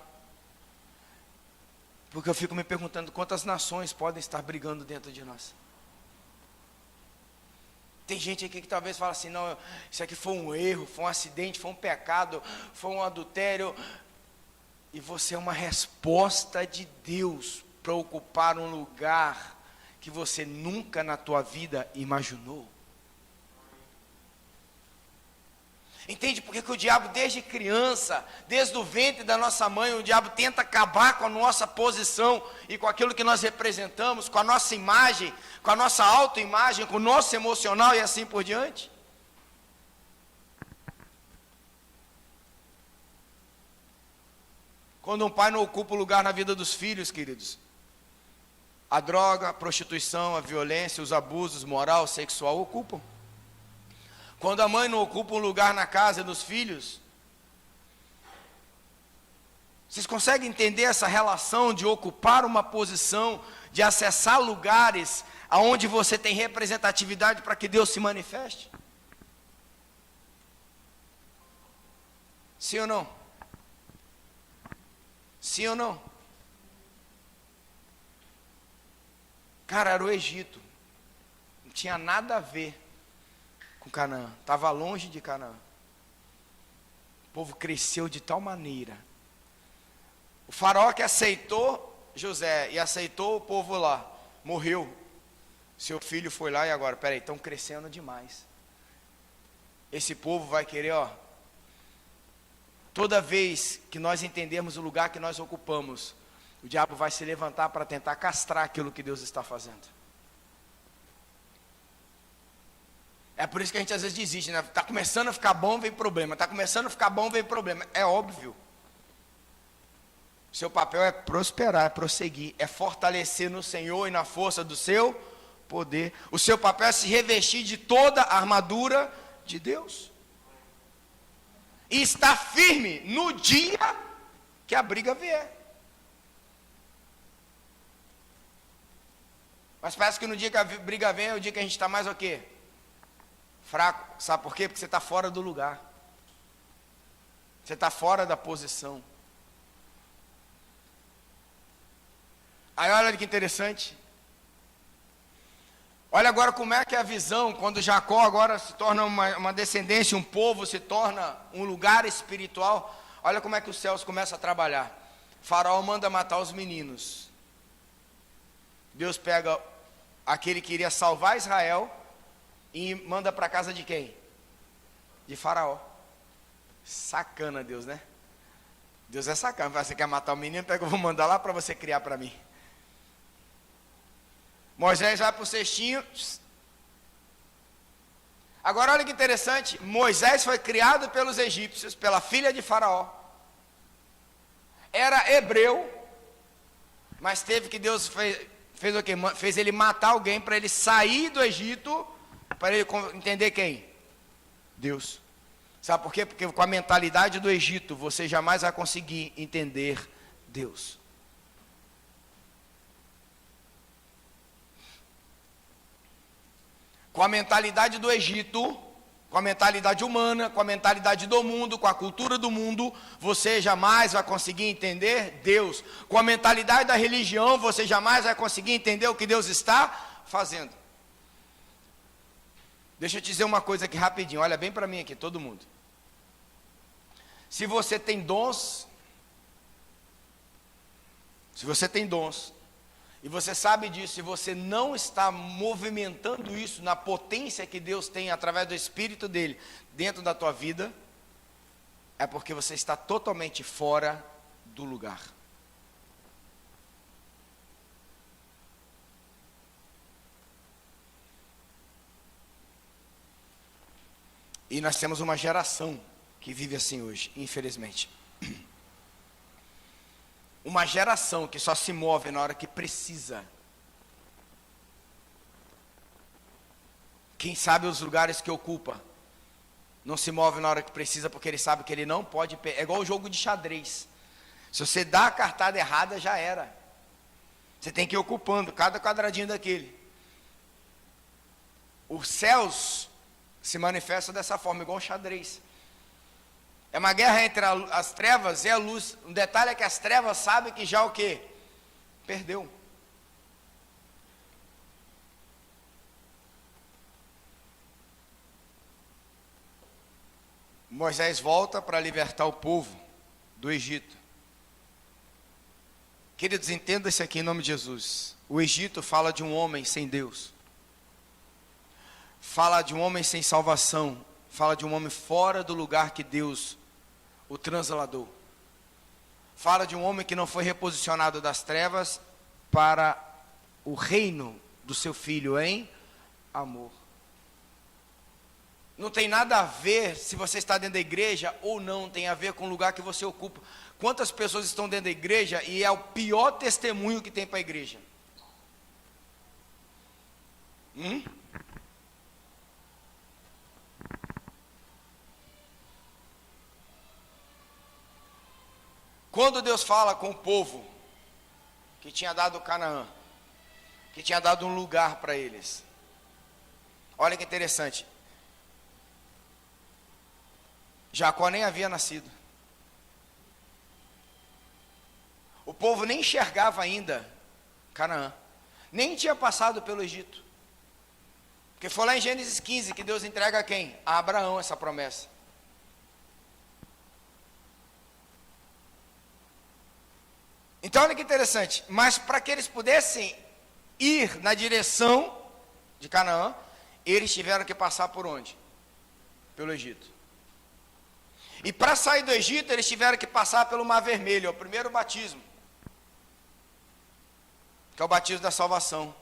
porque eu fico me perguntando quantas nações podem estar brigando dentro de nós. Tem gente aqui que talvez fale assim, não, isso aqui foi um erro, foi um acidente, foi um pecado, foi um adultério. E você é uma resposta de Deus para ocupar um lugar que você nunca na tua vida imaginou. Entende por que o diabo desde criança, desde o ventre da nossa mãe, o diabo tenta acabar com a nossa posição e com aquilo que nós representamos, com a nossa imagem, com a nossa autoimagem, com o nosso emocional e assim por diante? Quando um pai não ocupa o lugar na vida dos filhos, queridos, a droga, a prostituição, a violência, os abusos moral, sexual ocupam. Quando a mãe não ocupa um lugar na casa dos filhos, vocês conseguem entender essa relação de ocupar uma posição, de acessar lugares aonde você tem representatividade para que Deus se manifeste? Sim ou não? Sim ou não? Cara, era o Egito. Não tinha nada a ver com Canaã. Estava longe de Canaã. O povo cresceu de tal maneira. O faraó que aceitou José e aceitou o povo lá, morreu. Seu filho foi lá e agora, peraí, estão crescendo demais. Esse povo vai querer, toda vez que nós entendermos o lugar que nós ocupamos, o diabo vai se levantar para tentar castrar aquilo que Deus está fazendo. É por isso que a gente às vezes desiste, né? Está começando a ficar bom, vem problema. Está começando a ficar bom, vem problema. É óbvio. Seu papel é prosperar, é prosseguir, é fortalecer no Senhor e na força do seu poder. O seu papel é se revestir de toda a armadura de Deus. E estar firme no dia que a briga vier. Mas parece que no dia que a briga vem é o dia que a gente está mais o quê? Fraco. Sabe por quê? Porque você está fora do lugar. Você está fora da posição. Aí olha que interessante. Olha agora como é que é a visão, quando Jacó agora se torna uma descendência, um povo, se torna um lugar espiritual. Olha como é que os céus começam a trabalhar. Faraó manda matar os meninos. Deus pega aquele que iria salvar Israel e manda para a casa de quem? De Faraó. Sacana Deus, né? Deus é sacana. Você quer matar o menino? Pega, eu vou mandar lá para você criar para mim. Moisés vai para o cestinho. Agora olha que interessante. Moisés foi criado pelos egípcios, pela filha de Faraó. Era hebreu, mas teve que Deus fez o quê? Fez ele matar alguém para ele sair do Egito, para ele entender quem? Deus. Sabe por quê? Porque com a mentalidade do Egito, você jamais vai conseguir entender Deus. Com a mentalidade do Egito, com a mentalidade humana, com a mentalidade do mundo, com a cultura do mundo, você jamais vai conseguir entender Deus. Com a mentalidade da religião, você jamais vai conseguir entender o que Deus está fazendo. Deixa eu te dizer uma coisa aqui rapidinho, olha bem para mim aqui, todo mundo. Se você tem dons, Se você tem dons, e você sabe disso, e você não está movimentando isso na potência que Deus tem através do Espírito dele dentro da tua vida, é porque você está totalmente fora do lugar. E nós temos uma geração que vive assim hoje, infelizmente. Uma geração que só se move na hora que precisa. Quem sabe os lugares que ocupa, não se move na hora que precisa, porque ele sabe que ele não pode. É igual o jogo de xadrez. Se você dá a cartada errada, já era. Você tem que ir ocupando cada quadradinho daquele. Os céus se manifestam dessa forma, igual um xadrez. É uma guerra entre as trevas e a luz. Um detalhe é que as trevas sabem que já o quê? Perdeu. Moisés volta para libertar o povo do Egito. Queridos, entenda isso aqui em nome de Jesus. O Egito fala de um homem sem Deus. Fala de um homem sem salvação. Fala de um homem fora do lugar que Deus o transladou. Fala de um homem que não foi reposicionado das trevas para o reino do seu filho em amor. Não tem nada a ver se você está dentro da igreja ou não, tem a ver com o lugar que você ocupa. Quantas pessoas estão dentro da igreja e é o pior testemunho que tem para a igreja? Quando Deus fala com o povo que tinha dado Canaã, que tinha dado um lugar para eles, olha que interessante, Jacó nem havia nascido, o povo nem enxergava ainda Canaã, nem tinha passado pelo Egito, porque foi lá em Gênesis 15 que Deus entrega a quem? A Abraão essa promessa. Então olha que interessante, mas para que eles pudessem ir na direção de Canaã, eles tiveram que passar por onde? Pelo Egito. E para sair do Egito, eles tiveram que passar pelo Mar Vermelho, é o primeiro batismo, que é o batismo da salvação.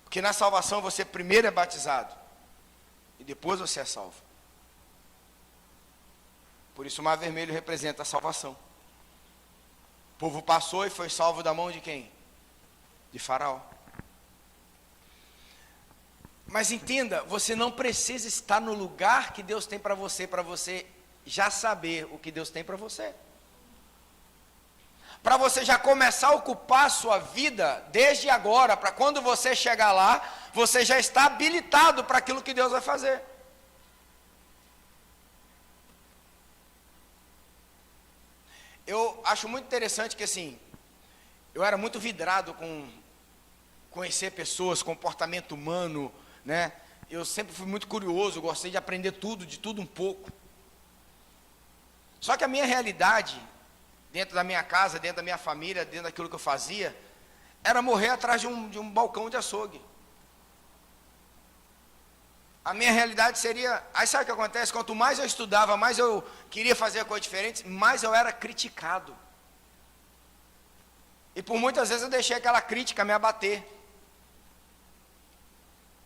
Porque na salvação você primeiro é batizado, e depois você é salvo. Por isso o Mar Vermelho representa a salvação. O povo passou e foi salvo da mão de quem? De Faraó. Mas entenda, você não precisa estar no lugar que Deus tem para você já saber o que Deus tem para você. Para você já começar a ocupar a sua vida desde agora, para quando você chegar lá, você já está habilitado para aquilo que Deus vai fazer. Eu acho muito interessante que assim, eu era muito vidrado com conhecer pessoas, comportamento humano, né? Eu sempre fui muito curioso, gostei de aprender tudo, de tudo um pouco. Só que a minha realidade, dentro da minha casa, dentro da minha família, dentro daquilo que eu fazia, era morrer atrás de um balcão de açougue. A minha realidade seria... Aí sabe o que acontece? Quanto mais eu estudava, mais eu queria fazer coisas diferentes, mais eu era criticado. E por muitas vezes eu deixei aquela crítica me abater.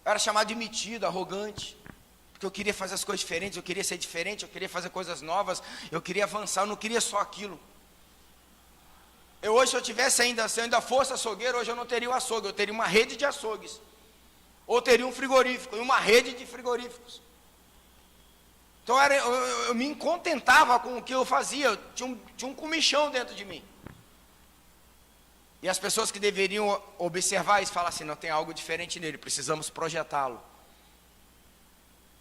Eu era chamado de metido, arrogante. Porque eu queria fazer as coisas diferentes, eu queria ser diferente, eu queria fazer coisas novas, eu queria avançar, eu não queria só aquilo. Hoje, se eu ainda fosse açougueiro, hoje eu não teria o açougue, eu teria uma rede de açougues. Ou teria um frigorífico, e uma rede de frigoríficos. Então eu me contentava com o que eu fazia, tinha um comichão dentro de mim. E as pessoas que deveriam observar isso, falar assim, não, tem algo diferente nele, precisamos projetá-lo.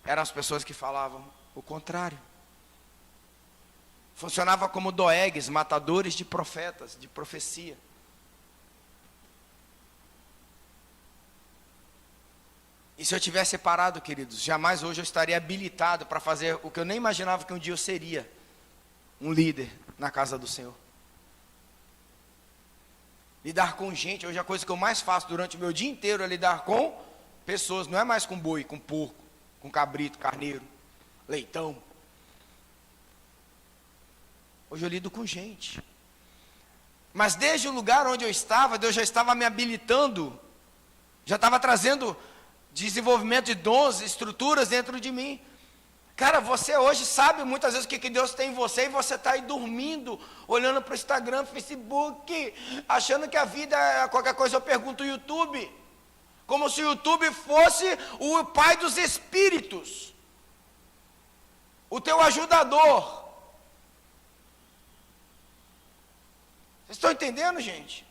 Eram as pessoas que falavam o contrário. Funcionava como doegues, matadores de profetas, de profecia. E se eu tivesse parado, queridos, jamais hoje eu estaria habilitado para fazer o que eu nem imaginava que um dia eu seria, um líder na casa do Senhor. Lidar com gente, hoje a coisa que eu mais faço durante o meu dia inteiro é lidar com pessoas, não é mais com boi, com porco, com cabrito, carneiro, leitão. Hoje eu lido com gente. Mas desde o lugar onde eu estava, Deus já estava me habilitando, já estava trazendo desenvolvimento de dons, estruturas dentro de mim. Cara, você hoje sabe muitas vezes o que Deus tem em você e você está aí dormindo, olhando para o Instagram, Facebook, achando que a vida é qualquer coisa. Eu pergunto o YouTube, como se o YouTube fosse o pai dos espíritos, o teu ajudador. Vocês estão entendendo, gente?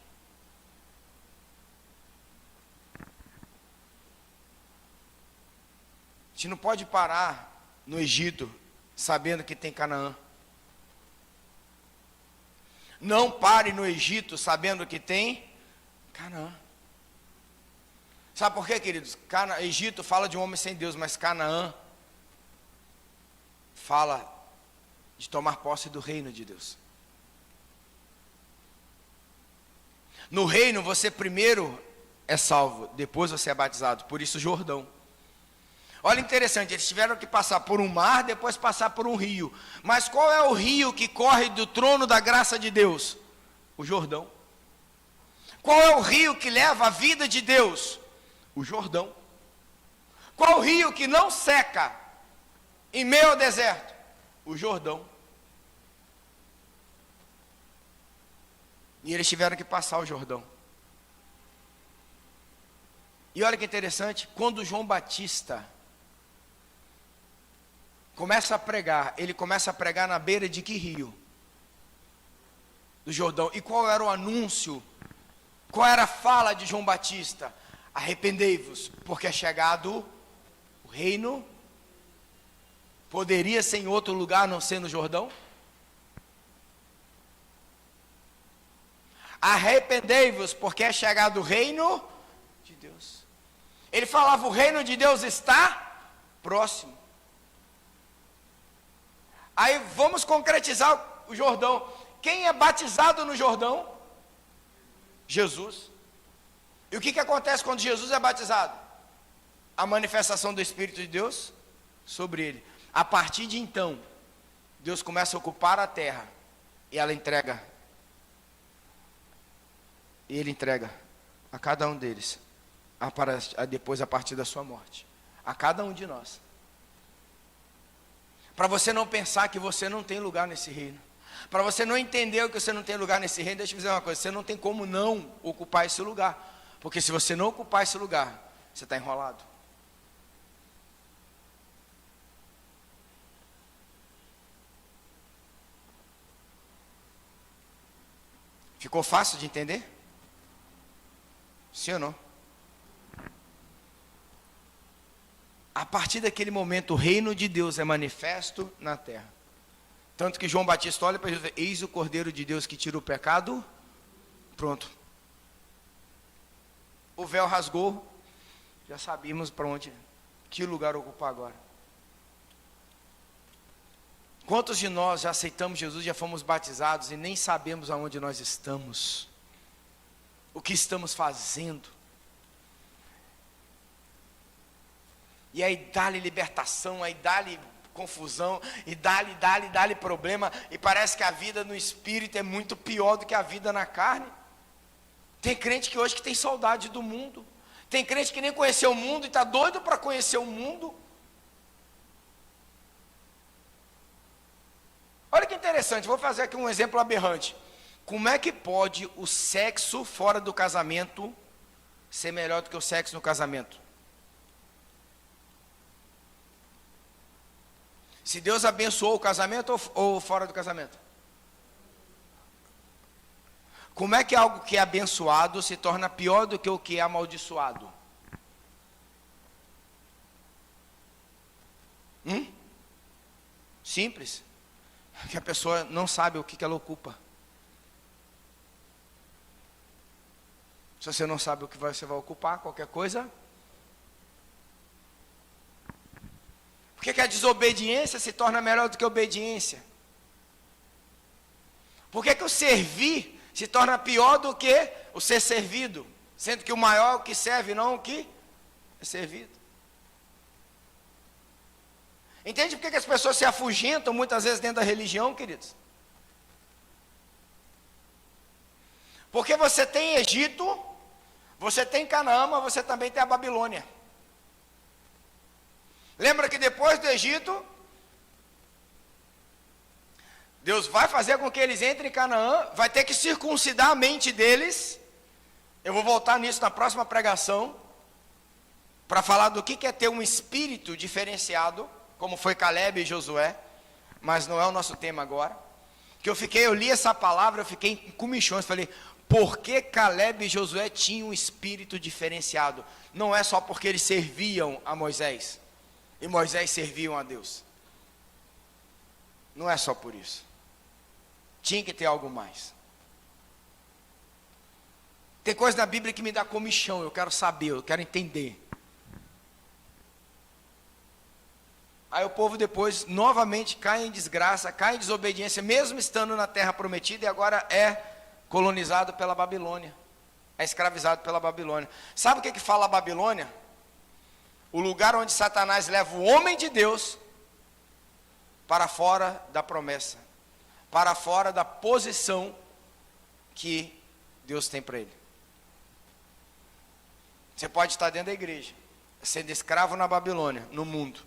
A gente não pode parar no Egito sabendo que tem Canaã. Não pare no Egito sabendo que tem Canaã. Sabe por quê, queridos? Egito fala de um homem sem Deus, mas Canaã fala de tomar posse do reino de Deus. No reino você primeiro é salvo, depois você é batizado, por isso Jordão. Olha, interessante, eles tiveram que passar por um mar, depois passar por um rio. Mas qual é o rio que corre do trono da graça de Deus? O Jordão. Qual é o rio que leva a vida de Deus? O Jordão. Qual o rio que não seca em meio ao deserto? O Jordão. E eles tiveram que passar o Jordão. E olha que interessante, quando João Batista começa a pregar, ele começa a pregar na beira de que rio? Do Jordão. E qual era o anúncio? Qual era a fala de João Batista? Arrependei-vos, porque é chegado o reino. Poderia ser em outro lugar, não ser no Jordão? Arrependei-vos, porque é chegado o reino de Deus. Ele falava, o reino de Deus está próximo. Aí vamos concretizar o Jordão. Quem é batizado no Jordão? Jesus. E o que acontece quando Jesus é batizado? A manifestação do Espírito de Deus sobre ele. A partir de então, Deus começa a ocupar a terra e ela entrega. E ele entrega a cada um deles, depois a partir da sua morte, a cada um de nós. Para você não pensar que você não tem lugar nesse reino, para você não entender que você não tem lugar nesse reino, deixa eu dizer uma coisa, você não tem como não ocupar esse lugar, porque se você não ocupar esse lugar, você está enrolado. Ficou fácil de entender? Sim ou não? A partir daquele momento, o reino de Deus é manifesto na terra. Tanto que João Batista olha para Jesus e diz, eis o Cordeiro de Deus que tira o pecado. Pronto. O véu rasgou. Já sabíamos para onde, que lugar ocupar agora. Quantos de nós já aceitamos Jesus, já fomos batizados e nem sabemos aonde nós estamos? O que estamos fazendo? E aí dá-lhe libertação, aí dá-lhe confusão, e dá-lhe problema, e parece que a vida no espírito é muito pior do que a vida na carne. Tem crente que hoje que tem saudade do mundo, tem crente que nem conheceu o mundo e está doido para conhecer o mundo. Olha que interessante, vou fazer aqui um exemplo aberrante. Como é que pode o sexo fora do casamento ser melhor do que o sexo no casamento? Se Deus abençoou o casamento ou fora do casamento? Como é que algo que é abençoado se torna pior do que o que é amaldiçoado? Simples. Que a pessoa não sabe o que ela ocupa. Se você não sabe o que você vai ocupar, qualquer coisa. Por que a desobediência se torna melhor do que a obediência? Por que o servir se torna pior do que o ser servido, sendo que o maior é o que serve, não o que é servido. Entende por que as pessoas se afugentam muitas vezes dentro da religião, queridos? Porque você tem Egito, você tem Canaã, mas você também tem a Babilônia. Lembra que depois do Egito, Deus vai fazer com que eles entrem em Canaã, vai ter que circuncidar a mente deles. Eu vou voltar nisso na próxima pregação, para falar do que é ter um espírito diferenciado, como foi Caleb e Josué, mas não é o nosso tema agora. Que eu li essa palavra, eu fiquei com comichões, falei, por que Caleb e Josué tinham um espírito diferenciado? Não é só porque eles serviam a Moisés, e Moisés serviam a Deus. Não é só por isso. Tinha que ter algo mais. Tem coisa na Bíblia que me dá comichão, eu quero saber, eu quero entender. Aí o povo depois novamente cai em desgraça, cai em desobediência, mesmo estando na terra prometida, e agora é colonizado pela Babilônia, é escravizado pela Babilônia. Sabe o que fala a Babilônia? O lugar onde Satanás leva o homem de Deus para fora da promessa, para fora da posição que Deus tem para ele. Você pode estar dentro da igreja, sendo escravo na Babilônia, no mundo,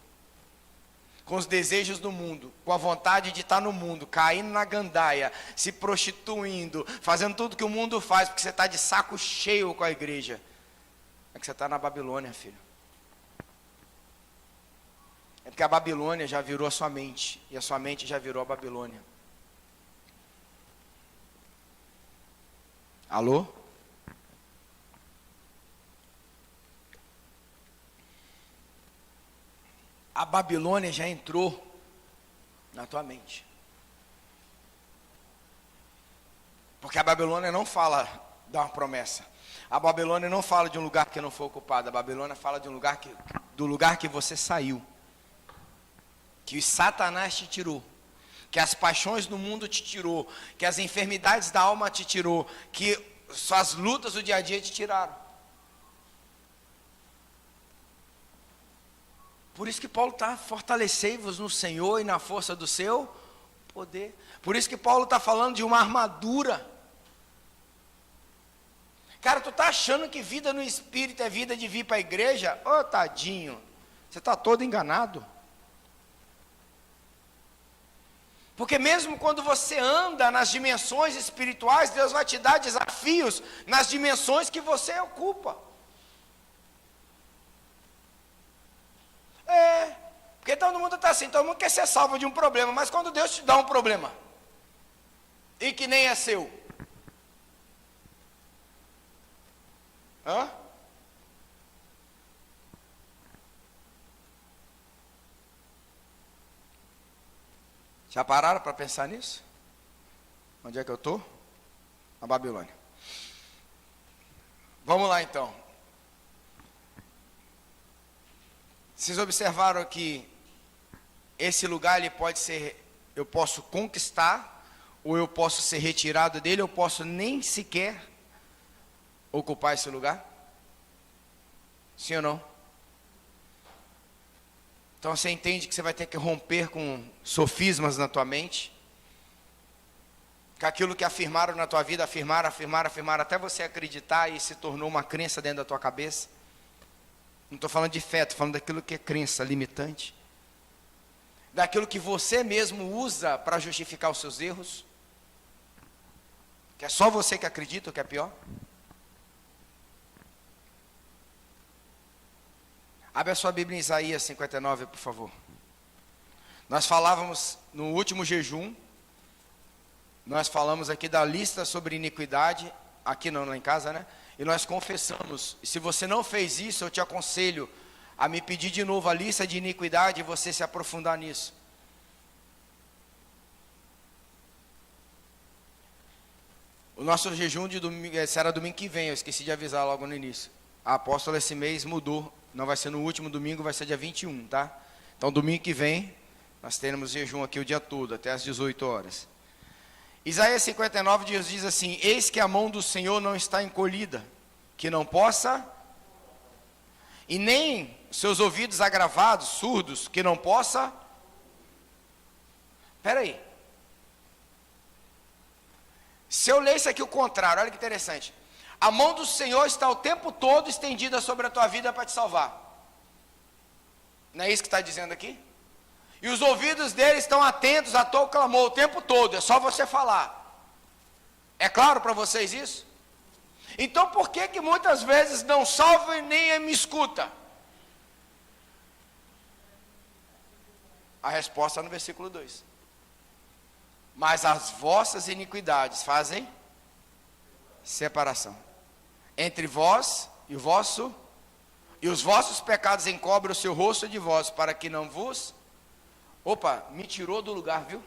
com os desejos do mundo, com a vontade de estar no mundo, caindo na gandaia, se prostituindo, fazendo tudo que o mundo faz, porque você está de saco cheio com a igreja. É que você está na Babilônia, filho. É porque a Babilônia já virou a sua mente, e a sua mente já virou a Babilônia. Alô? A Babilônia já entrou na tua mente. Porque a Babilônia não fala de uma promessa. A Babilônia não fala de um lugar que não foi ocupado. A Babilônia fala de um lugar do lugar que você saiu. Que o Satanás te tirou. Que as paixões do mundo te tirou. Que as enfermidades da alma te tirou. Que suas lutas do dia a dia te tiraram. Por isso que Paulo está, fortalecei-vos no Senhor e na força do seu poder. Por isso que Paulo está falando de uma armadura. Cara, tu está achando que vida no Espírito é vida de vir para a igreja? Ô, tadinho, você está todo enganado. Porque mesmo quando você anda nas dimensões espirituais, Deus vai te dar desafios nas dimensões que você ocupa. Porque todo mundo está assim, todo mundo quer ser salvo de um problema, mas quando Deus te dá um problema, e que nem é seu, já pararam para pensar nisso? Onde é que eu estou? Na Babilônia. Vamos lá então. Vocês observaram que esse lugar ele pode ser, eu posso conquistar, ou eu posso ser retirado dele, eu posso nem sequer ocupar esse lugar? Sim ou não? Então você entende que você vai ter que romper com sofismas na tua mente, que aquilo que afirmaram na tua vida, afirmaram, até você acreditar e se tornou uma crença dentro da tua cabeça. Não estou falando de fé, estou falando daquilo que é crença limitante. Daquilo que você mesmo usa para justificar os seus erros. Que é só você que acredita, o que é pior. Abre a sua Bíblia em Isaías 59, por favor. Nós falávamos no último jejum, nós falamos aqui da lista sobre iniquidade, aqui não, lá em casa, né? E nós confessamos. E se você não fez isso, eu te aconselho a me pedir de novo a lista de iniquidade e você se aprofundar nisso. O nosso jejum de domingo, será domingo que vem, eu esqueci de avisar logo no início. A apóstola esse mês mudou, não vai ser no último domingo, vai ser dia 21, tá? Então domingo que vem, nós teremos jejum aqui o dia todo, até às 18 horas. Isaías 59 diz assim: eis que a mão do Senhor não está encolhida, que não possa, e nem seus ouvidos agravados, surdos, que não possa. Espera aí. Se eu ler isso aqui o contrário, olha que interessante. A mão do Senhor está o tempo todo estendida sobre a tua vida para te salvar. Não é isso que está dizendo aqui? E os ouvidos dele estão atentos a teu clamor o tempo todo, é só você falar. É claro para vocês isso? Então por que muitas vezes não salva e nem me escuta? A resposta está no versículo 2. Mas as vossas iniquidades fazem separação entre vós e o vosso, e os vossos pecados encobrem o seu rosto de vós, para que não vos... Opa, me tirou do lugar, viu?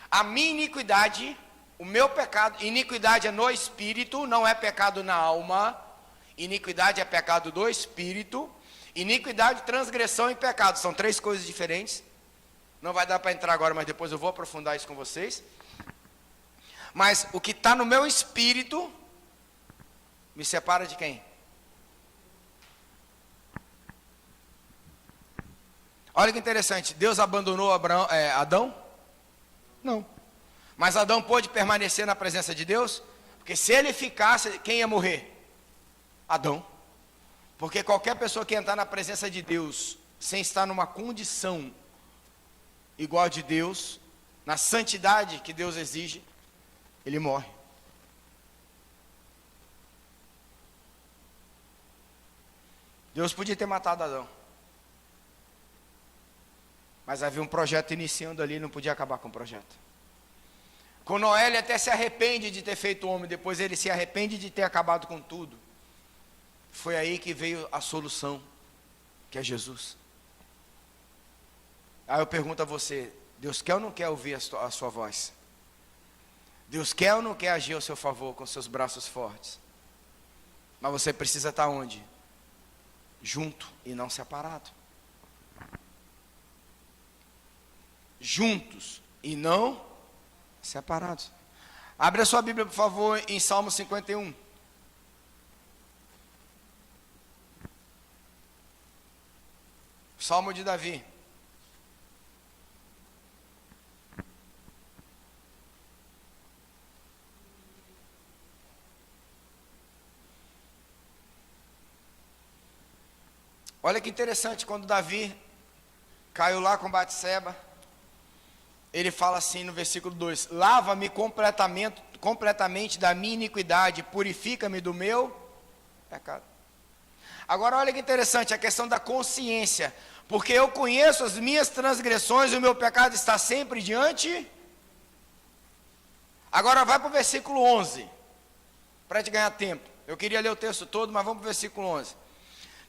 A minha iniquidade, o meu pecado, iniquidade é no espírito, não é pecado na alma. Iniquidade é pecado do espírito. Iniquidade, transgressão e pecado, são três coisas diferentes. Não vai dar para entrar agora, mas depois eu vou aprofundar isso com vocês. Mas o que está no meu espírito, me separa de quem? Olha que interessante, Deus abandonou Adão? Não. Mas Adão pôde permanecer na presença de Deus? Porque se ele ficasse, quem ia morrer? Adão. Porque qualquer pessoa que entrar na presença de Deus, sem estar numa condição igual a de Deus, na santidade que Deus exige, ele morre. Deus podia ter matado Adão. Mas havia um projeto iniciando ali, não podia acabar com o projeto. Com Noé, ele até se arrepende de ter feito o homem, depois ele se arrepende de ter acabado com tudo. Foi aí que veio a solução, que é Jesus. Aí eu pergunto a você, Deus quer ou não quer ouvir a sua voz? Deus quer ou não quer agir ao seu favor com seus braços fortes? Mas você precisa estar onde? Junto e não separado. Juntos e não separados. Abre a sua Bíblia, por favor, em Salmo 51. Salmo de Davi. Olha que interessante, quando Davi caiu lá com Batseba, ele fala assim no versículo 2: lava-me completamente da minha iniquidade, purifica-me do meu pecado. Agora olha que interessante, a questão da consciência, porque eu conheço as minhas transgressões e o meu pecado está sempre diante. Agora vai para o versículo 11, para te ganhar tempo. Eu queria ler o texto todo, mas vamos para o versículo 11.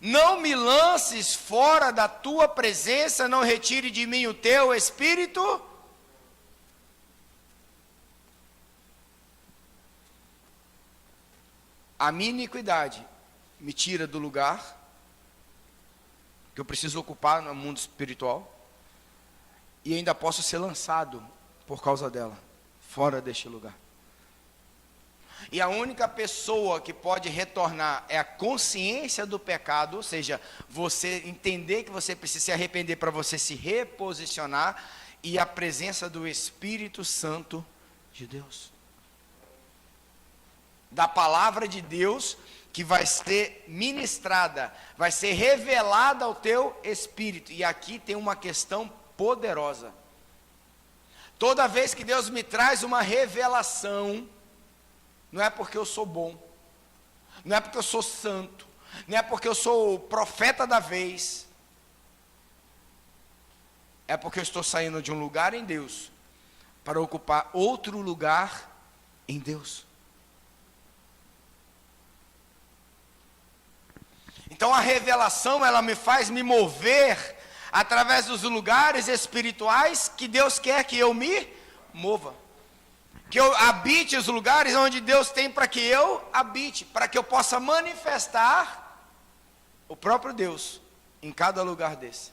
Não me lances fora da tua presença, não retire de mim o teu espírito. A minha iniquidade me tira do lugar que eu preciso ocupar no mundo espiritual, e ainda posso ser lançado por causa dela, fora deste lugar. E a única pessoa que pode retornar é a consciência do pecado, ou seja, você entender que você precisa se arrepender para você se reposicionar, e a presença do Espírito Santo de Deus. Da palavra de Deus que vai ser ministrada, vai ser revelada ao teu espírito. E aqui tem uma questão poderosa. Toda vez que Deus me traz uma revelação, não é porque eu sou bom, não é porque eu sou santo, não é porque eu sou o profeta da vez, é porque eu estou saindo de um lugar em Deus para ocupar outro lugar em Deus. Então a revelação, ela me faz me mover através dos lugares espirituais que Deus quer que eu me mova. Que eu habite os lugares onde Deus tem para que eu habite, para que eu possa manifestar o próprio Deus em cada lugar desse.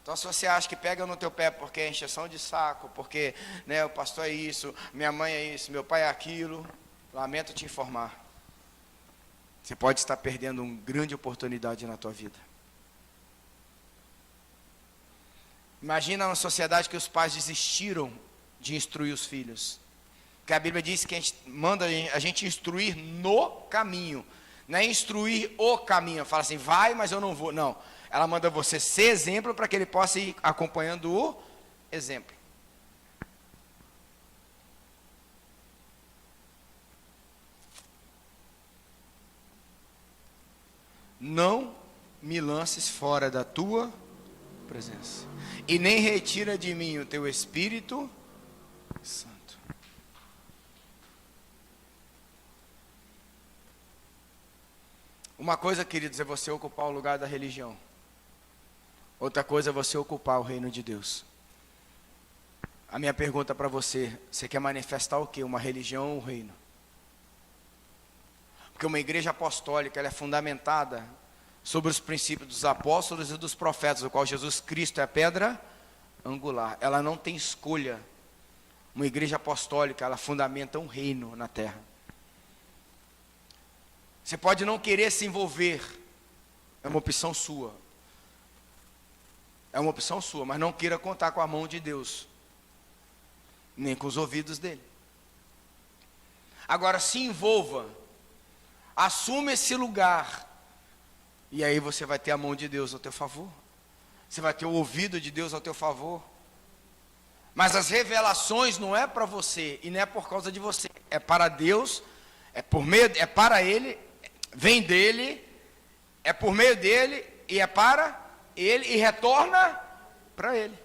Então, se você acha que pega no teu pé porque é encheção de saco, porque, né, o pastor é isso, minha mãe é isso, meu pai é aquilo, lamento te informar. Você pode estar perdendo uma grande oportunidade na tua vida. Imagina uma sociedade que os pais desistiram de instruir os filhos. Porque a Bíblia diz que a gente manda a gente instruir no caminho. Não é instruir o caminho. Fala assim, vai, mas eu não vou. Não. Ela manda você ser exemplo para que ele possa ir acompanhando o exemplo. Não me lances fora da tua presença. E nem retira de mim o teu Espírito Santo. Uma coisa, queridos, é você ocupar o lugar da religião. Outra coisa é você ocupar o reino de Deus. A minha pergunta para você, você quer manifestar o quê? Uma religião ou um reino? Porque uma igreja apostólica, ela é fundamentada sobre os princípios dos apóstolos e dos profetas, o qual Jesus Cristo é a pedra angular. Ela não tem escolha. Uma igreja apostólica, ela fundamenta um reino na terra. Você pode não querer se envolver, é uma opção sua. É uma opção sua, mas não queira contar com a mão de Deus, nem com os ouvidos dele. Agora se envolva, assuma esse lugar, e aí você vai ter a mão de Deus ao teu favor. Você vai ter o ouvido de Deus ao teu favor. Mas as revelações não é para você, e não é por causa de você, é para Deus, é por meio, é para Ele, vem dele, é por meio dele, e é para Ele, e retorna para Ele.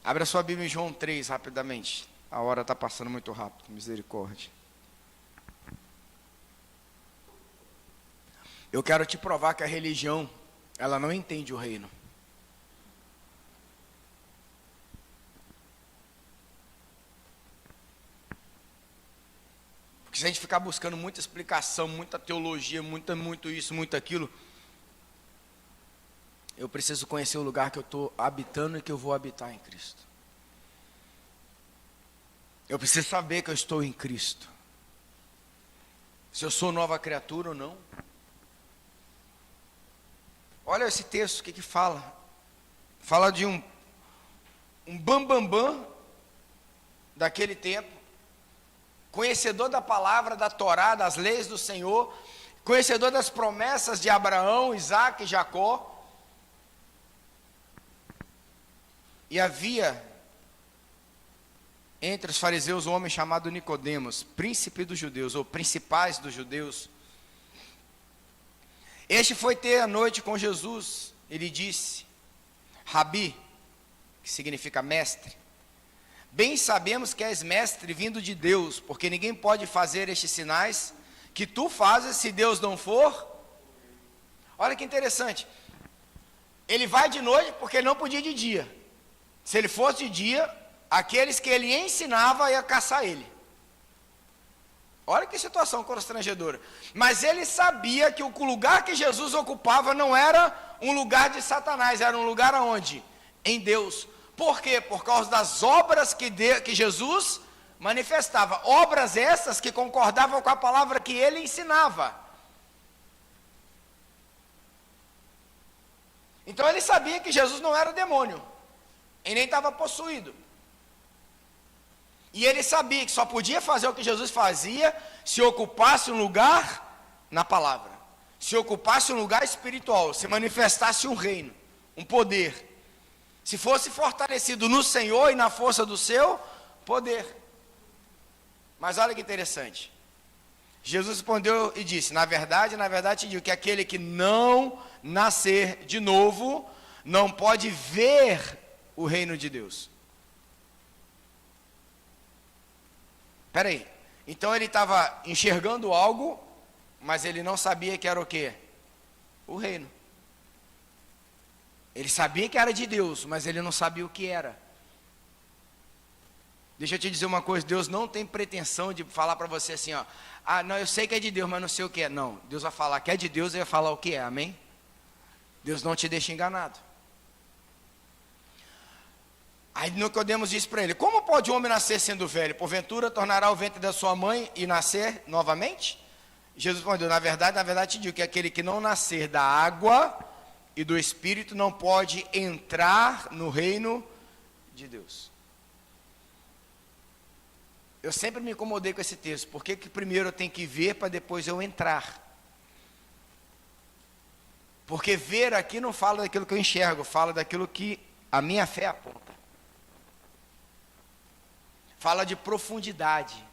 Abra sua Bíblia em João 3, rapidamente. A hora está passando muito rápido, misericórdia. Eu quero te provar que a religião, ela não entende o reino. Porque se a gente ficar buscando muita explicação, muita teologia, muito isso, muito aquilo, eu preciso conhecer o lugar que eu estou habitando e que eu vou habitar em Cristo. Eu preciso saber que eu estou em Cristo. Se eu sou nova criatura ou não. Olha esse texto, o que fala? Fala de um bambambam daquele tempo, conhecedor da palavra, da Torá, das leis do Senhor, conhecedor das promessas de Abraão, Isaac e Jacó. E havia entre os fariseus um homem chamado Nicodemos, príncipe dos judeus, ou principais dos judeus. Este foi ter a noite com Jesus. Ele disse, Rabi, que significa mestre, bem sabemos que és mestre vindo de Deus, porque ninguém pode fazer estes sinais que tu fazes se Deus não for. Olha que interessante. Ele vai de noite porque ele não podia ir de dia. Se ele fosse de dia, aqueles que ele ensinava iam caçar ele. Olha que situação constrangedora. Mas ele sabia que o lugar que Jesus ocupava não era um lugar de Satanás, era um lugar aonde? Em Deus. Por quê? Por causa das obras que Jesus manifestava. Obras essas que concordavam com a palavra que ele ensinava. Então ele sabia que Jesus não era demônio. Ele nem estava possuído. E ele sabia que só podia fazer o que Jesus fazia se ocupasse um lugar na palavra. Se ocupasse um lugar espiritual, se manifestasse um reino, um poder. Se fosse fortalecido no Senhor e na força do seu poder. Mas olha que interessante. Jesus respondeu e disse, na verdade te digo que aquele que não nascer de novo, não pode ver o reino de Deus. Espera aí, então ele estava enxergando algo, mas ele não sabia que era o quê? O reino. Ele sabia que era de Deus, mas ele não sabia o que era. Deixa eu te dizer uma coisa, Deus não tem pretensão de falar para você assim, ó, ah, não, eu sei que é de Deus, mas não sei o que é. Não, Deus vai falar que é de Deus e vai falar o que é, amém? Deus não te deixa enganado. Aí Nicodemos disse para ele, como pode o homem nascer sendo velho? Porventura tornará o ventre da sua mãe e nascer novamente? Jesus respondeu, na verdade te digo que aquele que não nascer da água e do Espírito não pode entrar no reino de Deus. Eu sempre me incomodei com esse texto. Por que primeiro eu tenho que ver para depois eu entrar? Porque ver aqui não fala daquilo que eu enxergo, fala daquilo que a minha fé aponta. Fala de profundidade.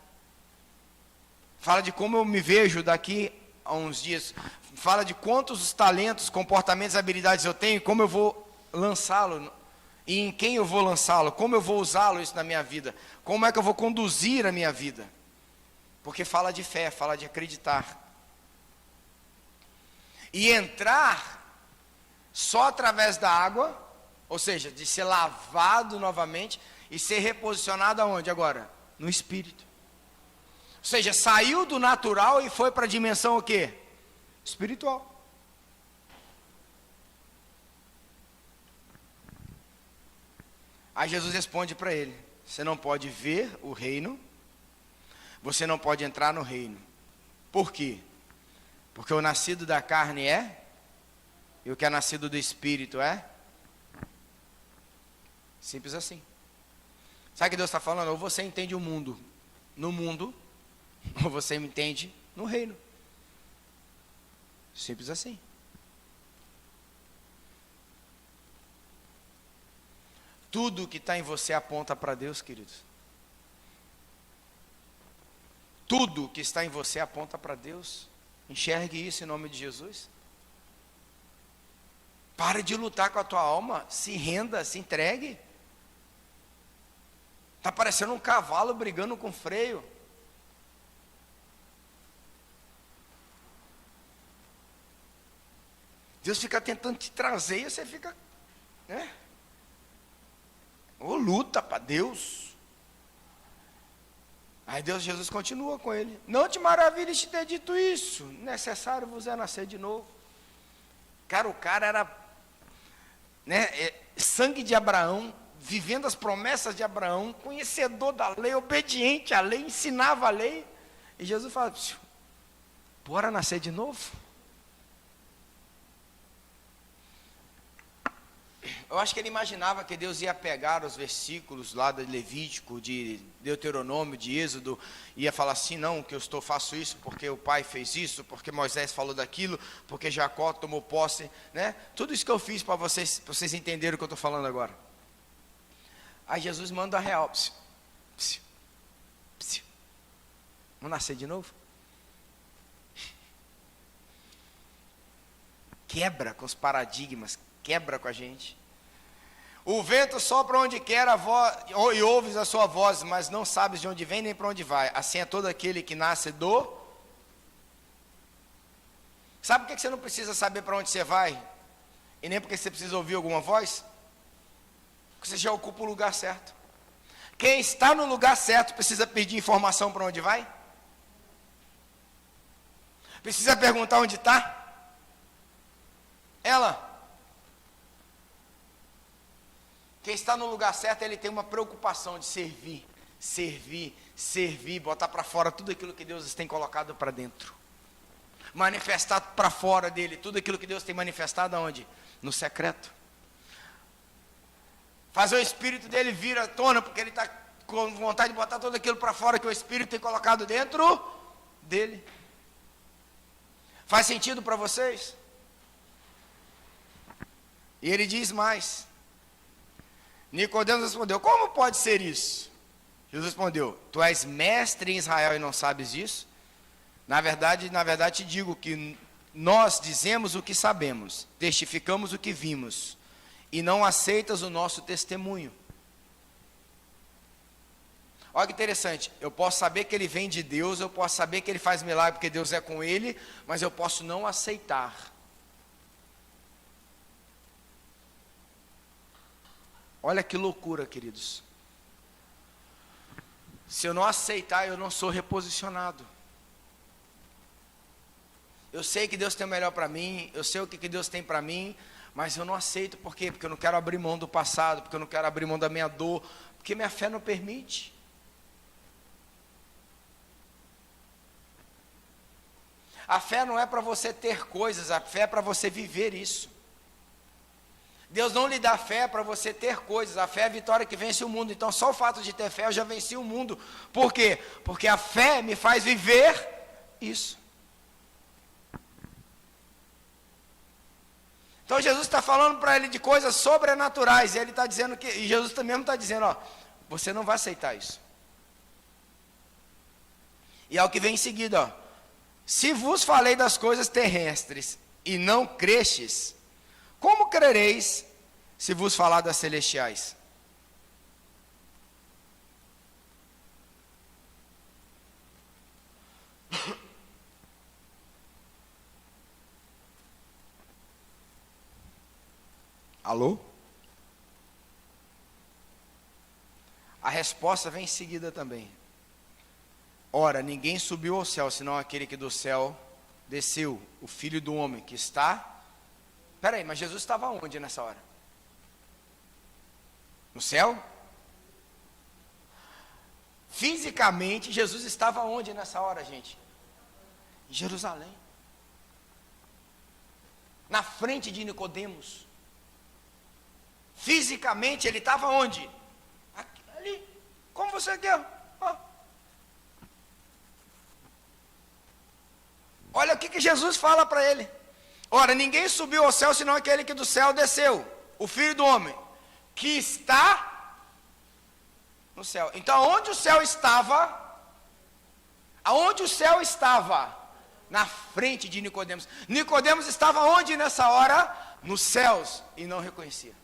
Fala de como eu me vejo daqui a uns dias. Fala de quantos talentos, comportamentos, habilidades eu tenho, como eu vou lançá-lo e em quem eu vou lançá-lo, como eu vou usá-lo isso na minha vida, como é que eu vou conduzir a minha vida. Porque fala de fé, fala de acreditar. E entrar só através da água, ou seja, de ser lavado novamente e ser reposicionado aonde agora? No Espírito. Ou seja, saiu do natural e foi para a dimensão o quê? Espiritual. Aí Jesus responde para ele, você não pode ver o reino, você não pode entrar no reino. Por quê? Porque o nascido da carne é, e o que é nascido do Espírito é? Simples assim. Sabe o que Deus está falando? Ou você entende o mundo no mundo, ou você me entende no reino. Simples assim. Tudo que está em você aponta para Deus, queridos. Tudo que está em você aponta para Deus. Enxergue isso em nome de Jesus. Pare de lutar com a tua alma. Se renda, se entregue. Está parecendo um cavalo brigando com freio. Deus fica tentando te trazer e você fica, né? Ou luta para Deus. Aí Jesus continua com ele. Não te maravilhes de ter dito isso. Necessário vos é nascer de novo. Cara, o cara era, né, sangue de Abraão, vivendo as promessas de Abraão, conhecedor da lei, obediente à lei, ensinava a lei. E Jesus fala, bora nascer de novo? Eu acho que ele imaginava que Deus ia pegar os versículos lá de Levítico, de Deuteronômio, de Êxodo, e ia falar assim, não, que eu faço isso porque o pai fez isso, porque Moisés falou daquilo, porque Jacó tomou posse, né? Tudo isso que eu fiz para vocês entenderem o que eu estou falando agora. Aí Jesus manda a real. Vamos nascer de novo? Quebra com os paradigmas, quebra com a gente. O vento sopra onde quer e ouves a sua voz, mas não sabes de onde vem nem para onde vai. Assim é todo aquele que nasce do... Sabe por que você não precisa saber para onde você vai? E nem porque você precisa ouvir alguma voz? Porque você já ocupa o lugar certo. Quem está no lugar certo precisa pedir informação para onde vai? Precisa perguntar onde está? Ela... Quem está no lugar certo, ele tem uma preocupação de servir, botar para fora tudo aquilo que Deus tem colocado para dentro. Manifestar para fora dele tudo aquilo que Deus tem manifestado aonde? No secreto. Fazer o espírito dele vir à tona, porque ele está com vontade de botar tudo aquilo para fora que o espírito tem colocado dentro dele. Faz sentido para vocês? E ele diz mais. Nicodemos respondeu, como pode ser isso? Jesus respondeu, tu és mestre em Israel e não sabes isso? Na verdade te digo que nós dizemos o que sabemos, testificamos o que vimos, e não aceitas o nosso testemunho. Olha que interessante, eu posso saber que ele vem de Deus, eu posso saber que ele faz milagre porque Deus é com ele, mas eu posso não aceitar. Olha que loucura, queridos. Se eu não aceitar, eu não sou reposicionado. Eu sei que Deus tem o melhor para mim, eu sei o que Deus tem para mim, mas eu não aceito. Por quê? Porque eu não quero abrir mão do passado, porque eu não quero abrir mão da minha dor, porque minha fé não permite. A fé não é para você ter coisas, a fé é para você viver isso. Deus não lhe dá fé para você ter coisas, a fé é a vitória que vence o mundo. Então só o fato de ter fé, eu já venci o mundo. Por quê? Porque a fé me faz viver isso. Então Jesus está falando para ele de coisas sobrenaturais, e ele está dizendo que, e Jesus também está dizendo, ó, você não vai aceitar isso. E é o que vem em seguida, ó. Se vos falei das coisas terrestres e não crestes, como crereis se vos falar das celestiais? Alô? A resposta vem em seguida também. Ora, ninguém subiu ao céu, senão aquele que do céu desceu, o Filho do Homem, que está... Peraí, mas Jesus estava onde nessa hora? No céu? Fisicamente, Jesus estava onde nessa hora, gente? Em Jerusalém. Na frente de Nicodemos. Fisicamente, ele estava onde? Aqui, ali. Como você quer? Olha o que Jesus fala para ele. Ora, ninguém subiu ao céu, senão aquele que do céu desceu, o Filho do Homem, que está no céu. Então, aonde o céu estava? Aonde o céu estava? Na frente de Nicodemos. Nicodemos estava onde nessa hora? Nos céus, e não reconhecia.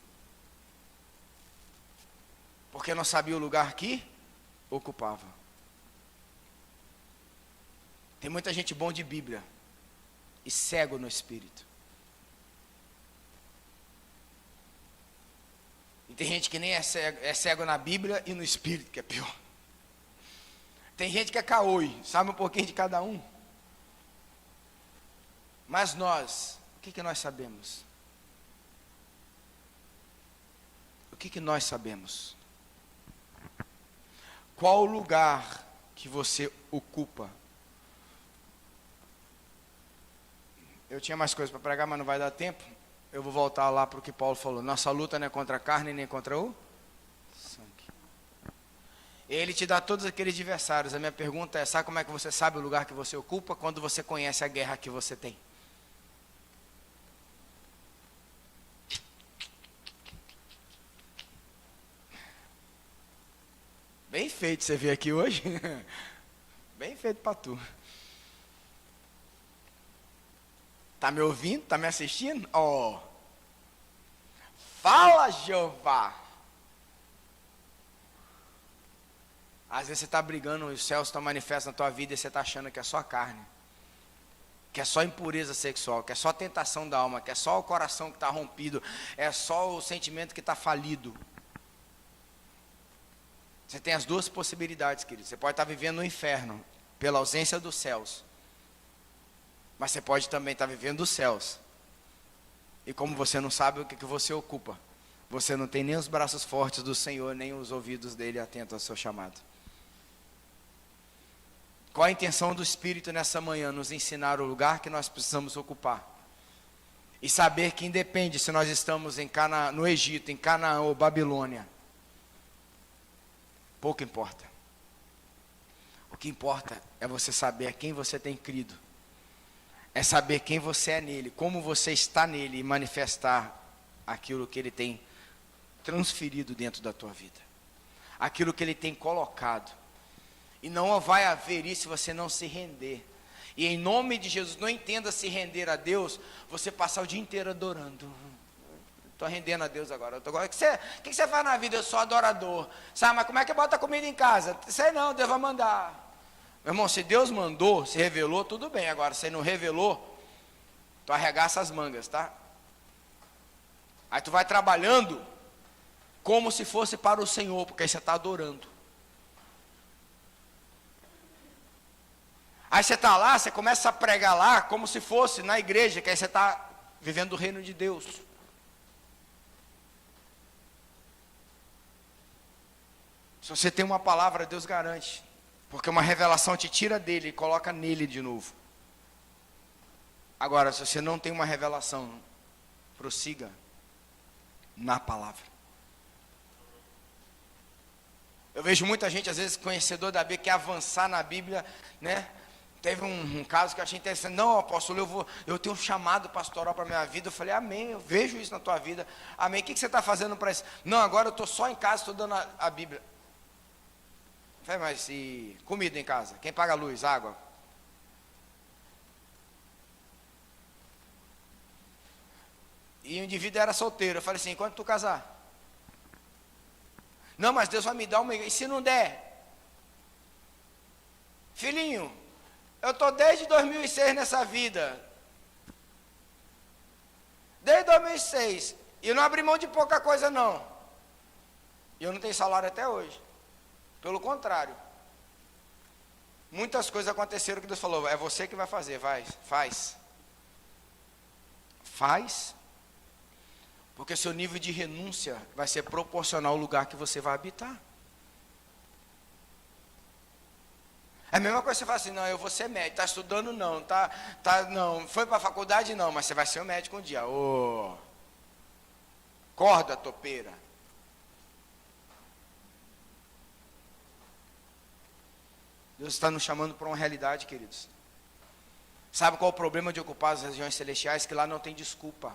Porque não sabia o lugar que ocupava. Tem muita gente bom de Bíblia e cego no espírito. E tem gente que nem é cego na Bíblia e no espírito, que é pior. Tem gente que é caoi, sabe um pouquinho de cada um. Mas nós, o que nós sabemos? O que nós sabemos? Qual o lugar que você ocupa? Eu tinha mais coisas para pregar, mas não vai dar tempo. Eu vou voltar lá para o que Paulo falou. Nossa luta não é contra a carne, nem contra o sangue. Ele te dá todos aqueles adversários. A minha pergunta é, sabe como é que você sabe o lugar que você ocupa? Quando você conhece a guerra que você tem. Bem feito você vir aqui hoje. Bem feito para tu. Tá me ouvindo? Tá me assistindo? Ó. Fala, Jeová. Às vezes você está brigando, os céus estão manifestos na tua vida e você está achando que é só carne. Que é só impureza sexual, que é só tentação da alma, que é só o coração que está rompido, é só o sentimento que está falido. Você tem as duas possibilidades, querido. Você pode estar vivendo no inferno, pela ausência dos céus. Mas você pode também estar vivendo dos céus. E como você não sabe o que você ocupa, você não tem nem os braços fortes do Senhor, nem os ouvidos dele atentos ao seu chamado. Qual a intenção do Espírito nessa manhã? Nos ensinar o lugar que nós precisamos ocupar. E saber que independe se nós estamos no Egito, em Canaã ou Babilônia. Pouco importa. O que importa é você saber a quem você tem crido. É saber quem você é nele, como você está nele e manifestar aquilo que ele tem transferido dentro da tua vida. Aquilo que ele tem colocado. E não vai haver isso se você não se render. E em nome de Jesus, não entenda se render a Deus, você passar o dia inteiro adorando. Estou rendendo a Deus agora. O que você faz na vida? Eu sou adorador. Sabe, mas como é que bota comida em casa? Sei não, Deus vai mandar. Meu irmão, se Deus mandou, se revelou, tudo bem. Agora, se não revelou, tu arregaça as mangas, tá? Aí tu vai trabalhando como se fosse para o Senhor, porque aí você está adorando. Aí você está lá, você começa a pregar lá como se fosse na igreja, que aí você está vivendo o reino de Deus. Se você tem uma palavra, Deus garante. Porque uma revelação te tira dele e coloca nele de novo. Agora, se você não tem uma revelação, prossiga na palavra. Eu vejo muita gente, às vezes, conhecedor da Bíblia, quer avançar na Bíblia, né? Teve um caso que eu achei interessante. Não, apóstolo, eu tenho um chamado pastoral para a minha vida. Eu falei, amém, eu vejo isso na tua vida. Amém, o que você está fazendo para isso? Não, agora eu estou só em casa, estou dando a Bíblia. Eu falei, mas e comida em casa? Quem paga a luz, água? E o indivíduo era solteiro. Eu falei assim, quando tu casar? Não, mas Deus vai me dar uma igreja. E se não der? Filhinho, eu estou desde 2006 nessa vida. Desde 2006. E eu não abri mão de pouca coisa, não. E eu não tenho salário até hoje. Pelo contrário. Muitas coisas aconteceram que Deus falou, é você que vai fazer, vai, faz. Faz. Porque seu nível de renúncia vai ser proporcional ao lugar que você vai habitar. É a mesma coisa que você fala assim, não, eu vou ser médico, está estudando não, não, foi para a faculdade não, mas você vai ser um médico um dia. Ô, corda topeira. Deus está nos chamando para uma realidade, queridos. Sabe qual é o problema de ocupar as regiões celestiais? Que lá não tem desculpa.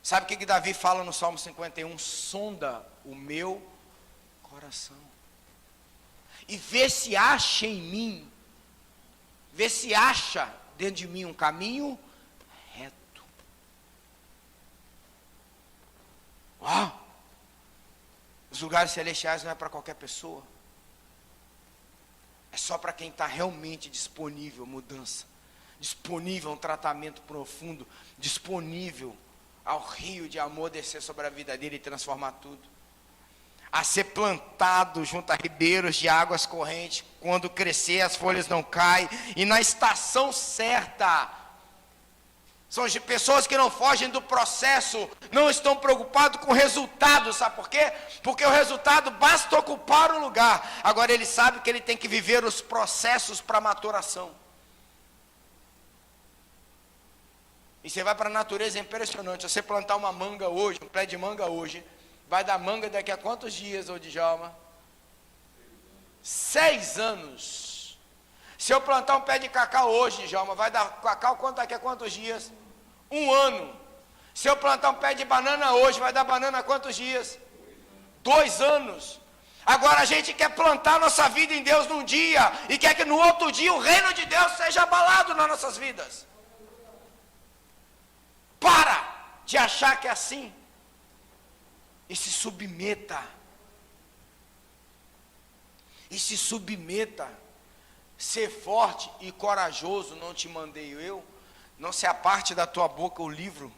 Sabe o que Davi fala no Salmo 51? Sonda o meu coração. E vê se acha em mim, vê se acha dentro de mim um caminho reto. Os lugares celestiais não é para qualquer pessoa. É só para quem está realmente disponível à mudança, disponível a um tratamento profundo, disponível ao rio de amor descer sobre a vida dele e transformar tudo. A ser plantado junto a ribeiros de águas correntes, quando crescer as folhas não caem, e na estação certa. São pessoas que não fogem do processo, não estão preocupados com o resultado, sabe por quê? Porque o resultado basta ocupar o lugar, agora ele sabe que ele tem que viver os processos para maturação. E você vai para a natureza, é impressionante. Você plantar uma manga hoje, um pé de manga hoje, vai dar manga daqui a quantos dias, ô Djalma? 6 anos. Se eu plantar um pé de cacau hoje, Djalma, vai dar cacau daqui a quantos dias? 1 ano. Se eu plantar um pé de banana hoje, vai dar banana a quantos dias? 2 anos. Agora a gente quer plantar nossa vida em Deus num dia, e quer que no outro dia o reino de Deus seja abalado nas nossas vidas. Para de achar que é assim. E se submeta. E se submeta. Ser forte e corajoso, não te mandei eu. Não se aparte da tua boca o livro.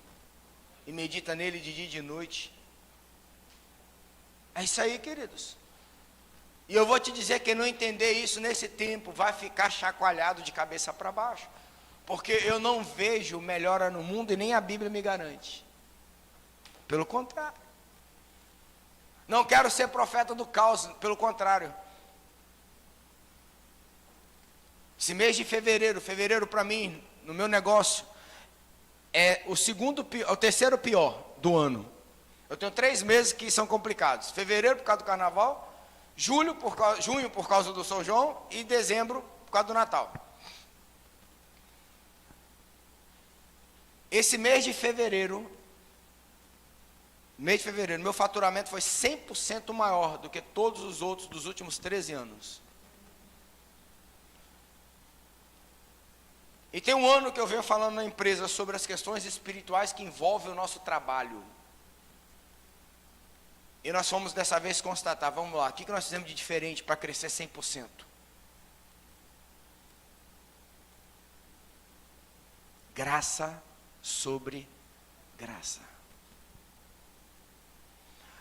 E medita nele de dia e de noite. É isso aí, queridos. E eu vou te dizer que não entender isso nesse tempo vai ficar chacoalhado de cabeça para baixo. Porque eu não vejo melhora no mundo e nem a Bíblia me garante. Pelo contrário. Não quero ser profeta do caos, pelo contrário. Esse mês de fevereiro para mim, no meu negócio, é o terceiro pior do ano. Eu tenho 3 meses que são complicados. Fevereiro por causa do carnaval, junho por causa do São João e dezembro por causa do Natal. Esse mês de fevereiro, meu faturamento foi 100% maior do que todos os outros dos últimos 13 anos. E tem um ano que eu venho falando na empresa sobre as questões espirituais que envolvem o nosso trabalho. E nós fomos dessa vez constatar, vamos lá, o que nós fizemos de diferente para crescer 100%? Graça sobre graça.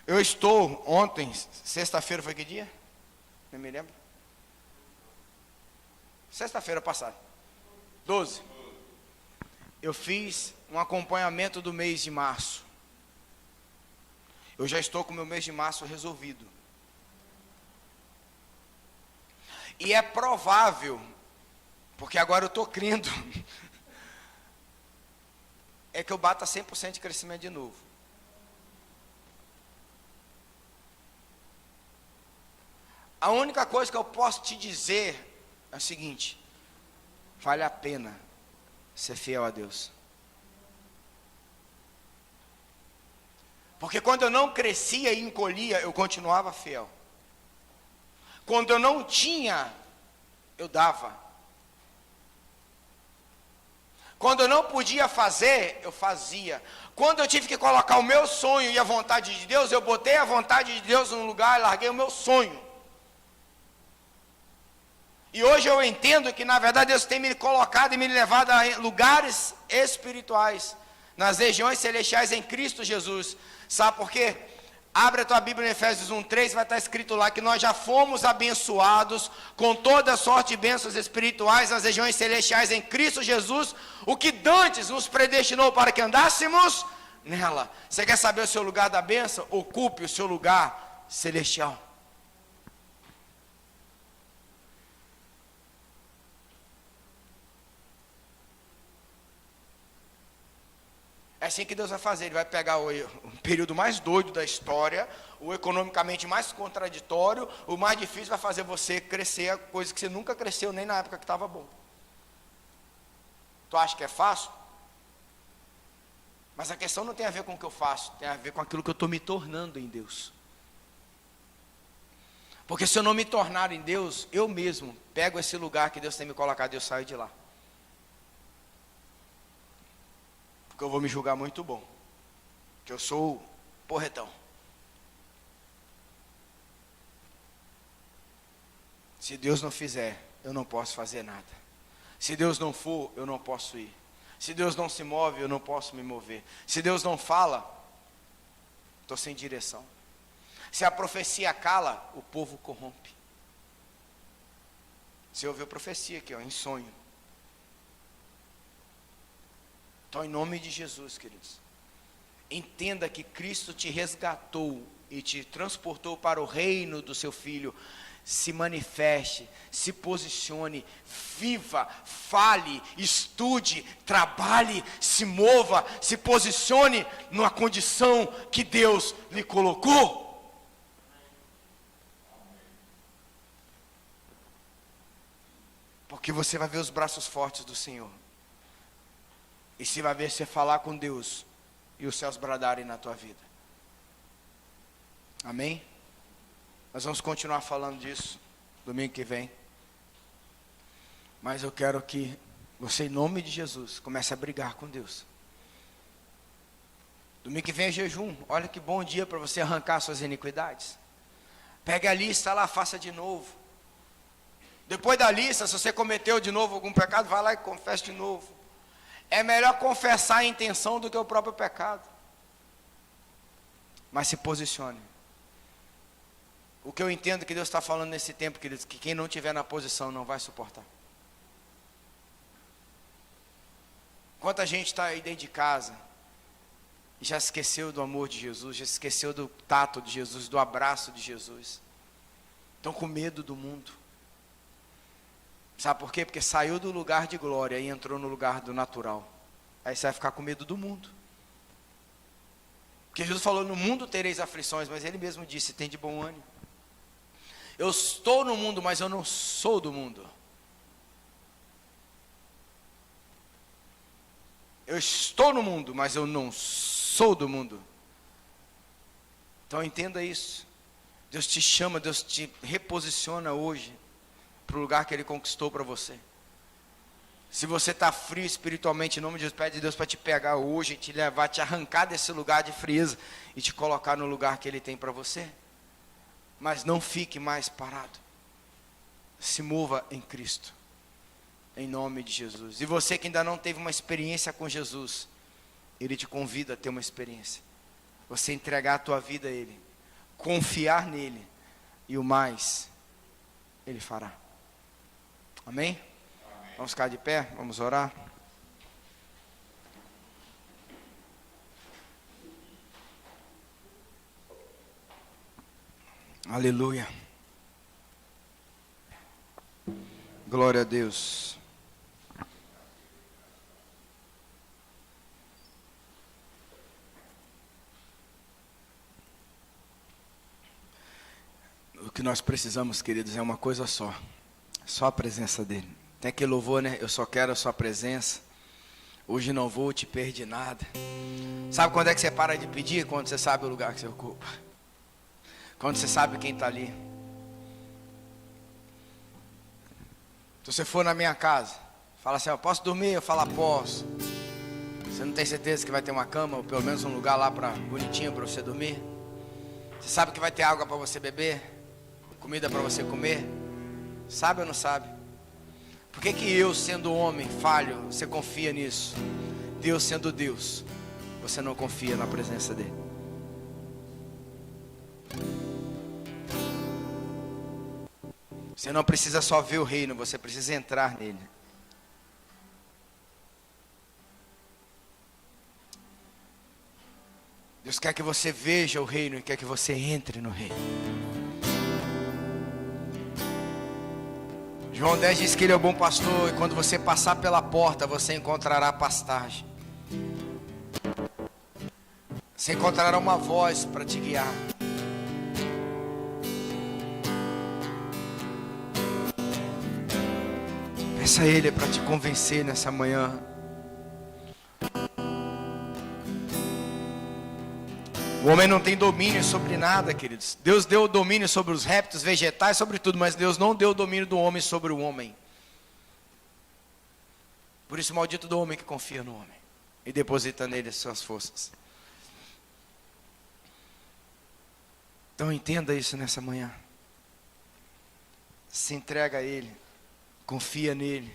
Eu estou ontem, sexta-feira foi que dia? Não me lembro. Sexta-feira passada. 12. Eu fiz um acompanhamento do mês de março. Eu já estou com o meu mês de março resolvido. E é provável, porque agora eu estou crendo, é que eu bata 100% de crescimento de novo. A única coisa que eu posso te dizer é o seguinte: vale a pena ser fiel a Deus. Porque quando eu não crescia e encolhia, eu continuava fiel. Quando eu não tinha, eu dava. Quando eu não podia fazer, eu fazia. Quando eu tive que colocar o meu sonho e a vontade de Deus, eu botei a vontade de Deus no lugar e larguei o meu sonho. E hoje eu entendo que na verdade Deus tem me colocado e me levado a lugares espirituais, nas regiões celestiais em Cristo Jesus. Sabe por quê? Abre a tua Bíblia em Efésios 1:3, vai estar escrito lá que nós já fomos abençoados com toda sorte de bênçãos espirituais nas regiões celestiais em Cristo Jesus, o que dantes nos predestinou para que andássemos nela. Você quer saber o seu lugar da bênção? Ocupe o seu lugar celestial. É assim que Deus vai fazer. Ele vai pegar o período mais doido da história, o economicamente mais contraditório, o mais difícil, vai fazer você crescer a coisa que você nunca cresceu nem na época que estava bom. Tu acha que é fácil? Mas a questão não tem a ver com o que eu faço, tem a ver com aquilo que eu estou me tornando em Deus. Porque se eu não me tornar em Deus, eu mesmo pego esse lugar que Deus tem me colocado e eu saio de lá. Porque eu vou me julgar muito bom, que eu sou porretão. Se Deus não fizer, eu não posso fazer nada. Se Deus não for, eu não posso ir. Se Deus não se move, eu não posso me mover. Se Deus não fala, estou sem direção. Se a profecia cala, o povo corrompe. Você ouviu profecia aqui, ó, em sonho. Então, em nome de Jesus, queridos, entenda que Cristo te resgatou e te transportou para o reino do seu Filho. Se manifeste, se posicione, viva, fale, estude, trabalhe, se mova, se posicione numa condição que Deus lhe colocou. Porque você vai ver os braços fortes do Senhor. E se vai ver você falar com Deus e os céus bradarem na tua vida. Amém? Nós vamos continuar falando disso domingo que vem. Mas eu quero que você, em nome de Jesus, comece a brigar com Deus. Domingo que vem é jejum. Olha que bom dia para você arrancar suas iniquidades. Pegue a lista lá, faça de novo. Depois da lista, se você cometeu de novo algum pecado, vai lá e confesse de novo. É melhor confessar a intenção do que o próprio pecado. Mas se posicione. O que eu entendo que Deus está falando nesse tempo, queridos, que quem não estiver na posição não vai suportar. Quanta gente está aí dentro de casa e já esqueceu do amor de Jesus, já esqueceu do tato de Jesus, do abraço de Jesus. Estão com medo do mundo. Sabe por quê? Porque saiu do lugar de glória e entrou no lugar do natural. Aí você vai ficar com medo do mundo. Porque Jesus falou, no mundo tereis aflições, mas Ele mesmo disse, tem de bom ânimo. Eu estou no mundo, mas eu não sou do mundo. Eu estou no mundo, mas eu não sou do mundo. Então entenda isso. Deus te chama, Deus te reposiciona hoje para o lugar que Ele conquistou para você. Se você está frio espiritualmente, em nome de Deus, pede a Deus para te pegar hoje, te levar, te arrancar desse lugar de frieza e te colocar no lugar que Ele tem para você. Mas não fique mais parado. Se mova em Cristo. Em nome de Jesus. E você que ainda não teve uma experiência com Jesus, Ele te convida a ter uma experiência. Você entregar a tua vida a Ele. Confiar nele. E o mais, Ele fará. Amém? Vamos ficar de pé, vamos orar. Aleluia. Glória a Deus. O que nós precisamos, queridos, é uma coisa só a presença dele. Tem aquele louvor, né? Eu só quero a sua presença. Hoje não vou te perder nada. Sabe quando é que você para de pedir? Quando você sabe o lugar que você ocupa. Quando você sabe quem está ali. Se você for na minha casa, fala assim, eu posso dormir? Eu falo, posso. Você não tem certeza que vai ter uma cama, ou pelo menos um lugar lá bonitinho para você dormir? Você sabe que vai ter água para você beber? Comida para você comer? Sabe ou não sabe? Por que que eu, sendo homem, falho, você confia nisso? Deus sendo Deus, você não confia na presença dele? Você não precisa só ver o reino, você precisa entrar nele. Deus quer que você veja o reino e quer que você entre no reino. João 10 diz que ele é o bom pastor, e quando você passar pela porta, você encontrará pastagem. Você encontrará uma voz para te guiar. Peça a ele para te convencer nessa manhã. O homem não tem domínio sobre nada, queridos. Deus deu o domínio sobre os répteis, vegetais, sobre tudo, mas Deus não deu o domínio do homem sobre o homem. Por isso, maldito do homem que confia no homem e deposita nele as suas forças. Então entenda isso nessa manhã. Se entrega a ele, confia nele,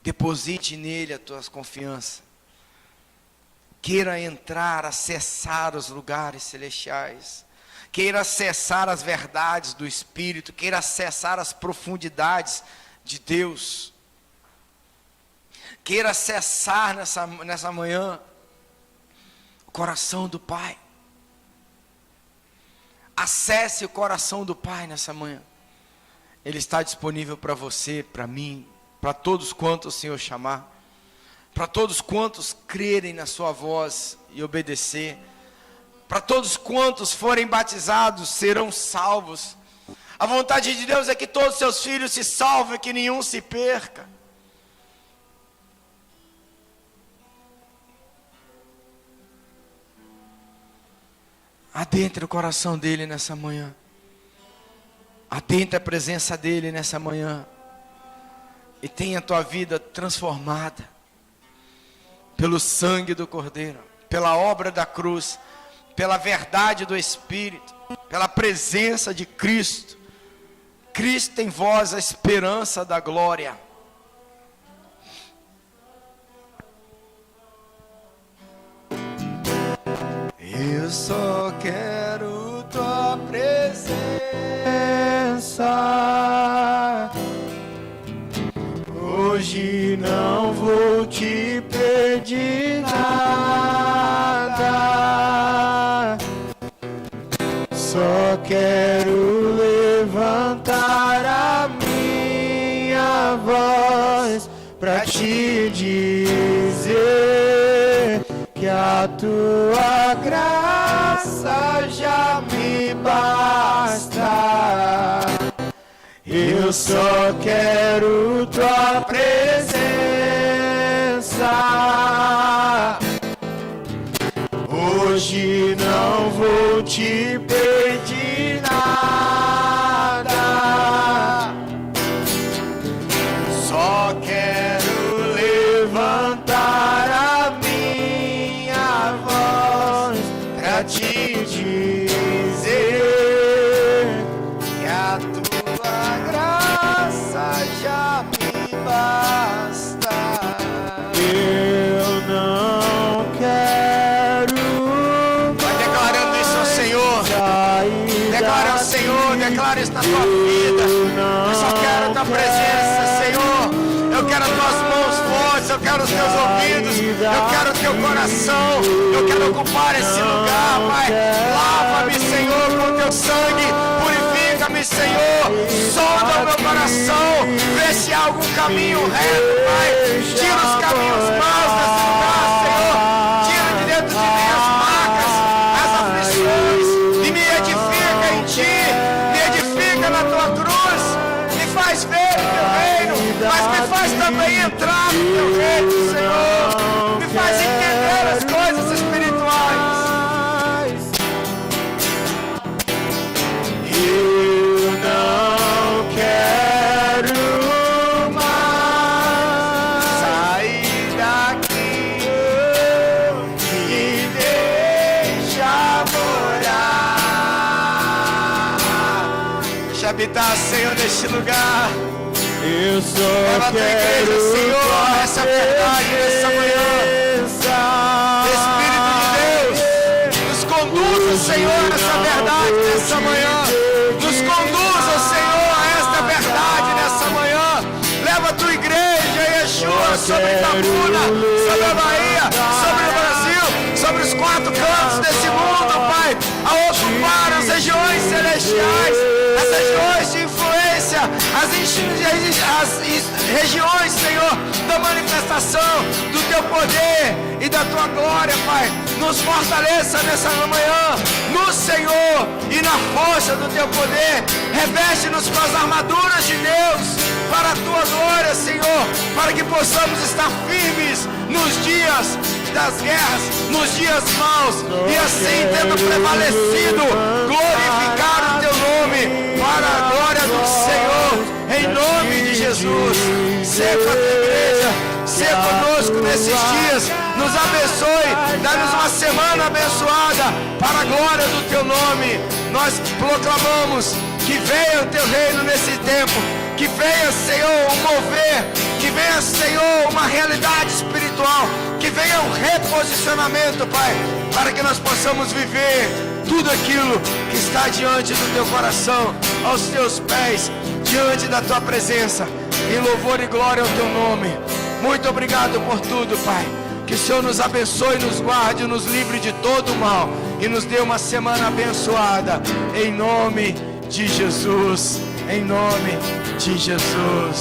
deposite nele a tua confiança. Queira entrar, acessar os lugares celestiais. Queira acessar as verdades do Espírito. Queira acessar as profundidades de Deus. Queira acessar nessa manhã o coração do Pai. Acesse o coração do Pai nessa manhã. Ele está disponível para você, para mim, para todos quantos o Senhor chamar. Para todos quantos crerem na sua voz e obedecer. Para todos quantos forem batizados, serão salvos. A vontade de Deus é que todos seus filhos se salvem, que nenhum se perca. Adentre o coração dele nessa manhã. Adentre a presença dele nessa manhã. E tenha a tua vida transformada. Pelo sangue do Cordeiro, pela obra da cruz, pela verdade do Espírito, pela presença de Cristo. Cristo em vós, a esperança da glória. Eu só quero tua presença. Hoje não vou te pedir nada. Só quero levantar a minha voz pra te dizer que a tua graça já me basta. Eu só quero tua presença. Hoje não vou te pedir nada. Só quero levantar a minha voz pra te dizer que a tua graça já me basta. Eu não quero. Vai declarando isso ao Senhor. Declara ao Senhor, declara isso na tua vida. Eu só quero a tua presença, Senhor. quero os teus ouvidos, eu quero o teu coração, eu quero ocupar esse lugar, Pai. Lava-me, Senhor, com o teu sangue, purifica-me, Senhor, sonda o meu coração, vê se há algum caminho reto, Pai. Tira os caminhos maus desse lugar, Senhor, tira de dentro de mim as marcas, as aflições, e me edifica em Ti, me edifica na Tua cruz, me faz ver o Teu reino, mas me faz também entrar no Teu reino, Senhor, me faz entender as coisas espirituais. Eu não quero mais sair daqui e deixa morar. Deixa habitar, Senhor, neste lugar. Eu só Leva a tua igreja, Senhor, essa verdade nessa manhã. Espírito de Deus, nos conduza, Senhor, essa verdade nessa manhã. Nos conduza, Senhor, a esta verdade nessa manhã. Leva a tua igreja, Yeshua, sobre Itabuna, sobre a Bahia, sobre o Brasil, sobre os 4 cantos desse mundo, Pai, a ocupar as regiões celestiais, as regiões de influência, as regiões, Senhor, da manifestação do Teu poder e da Tua glória, Pai. Nos fortaleça nessa manhã, no Senhor e na força do Teu poder. Reveste-nos com as armaduras de Deus para a Tua glória, Senhor, para que possamos estar firmes nos dias das guerras, nos dias maus, e assim, tendo prevalecido, glorificar o Teu nome para a glória do Senhor, em nome de Jesus. Seja com a Tua igreja, seja conosco nesses dias, nos abençoe, dá-nos uma semana abençoada para a glória do Teu nome. Nós proclamamos que venha o Teu reino nesse tempo, que venha, Senhor, um mover, que venha, Senhor, uma realidade espiritual, que venha um reposicionamento, Pai, para que nós possamos viver tudo aquilo que está diante do Teu coração, aos Teus pés, diante da Tua presença, em louvor e glória ao Teu nome. Muito obrigado por tudo, Pai. Que o Senhor nos abençoe, nos guarde, nos livre de todo o mal e nos dê uma semana abençoada, em nome de Jesus, em nome de Jesus.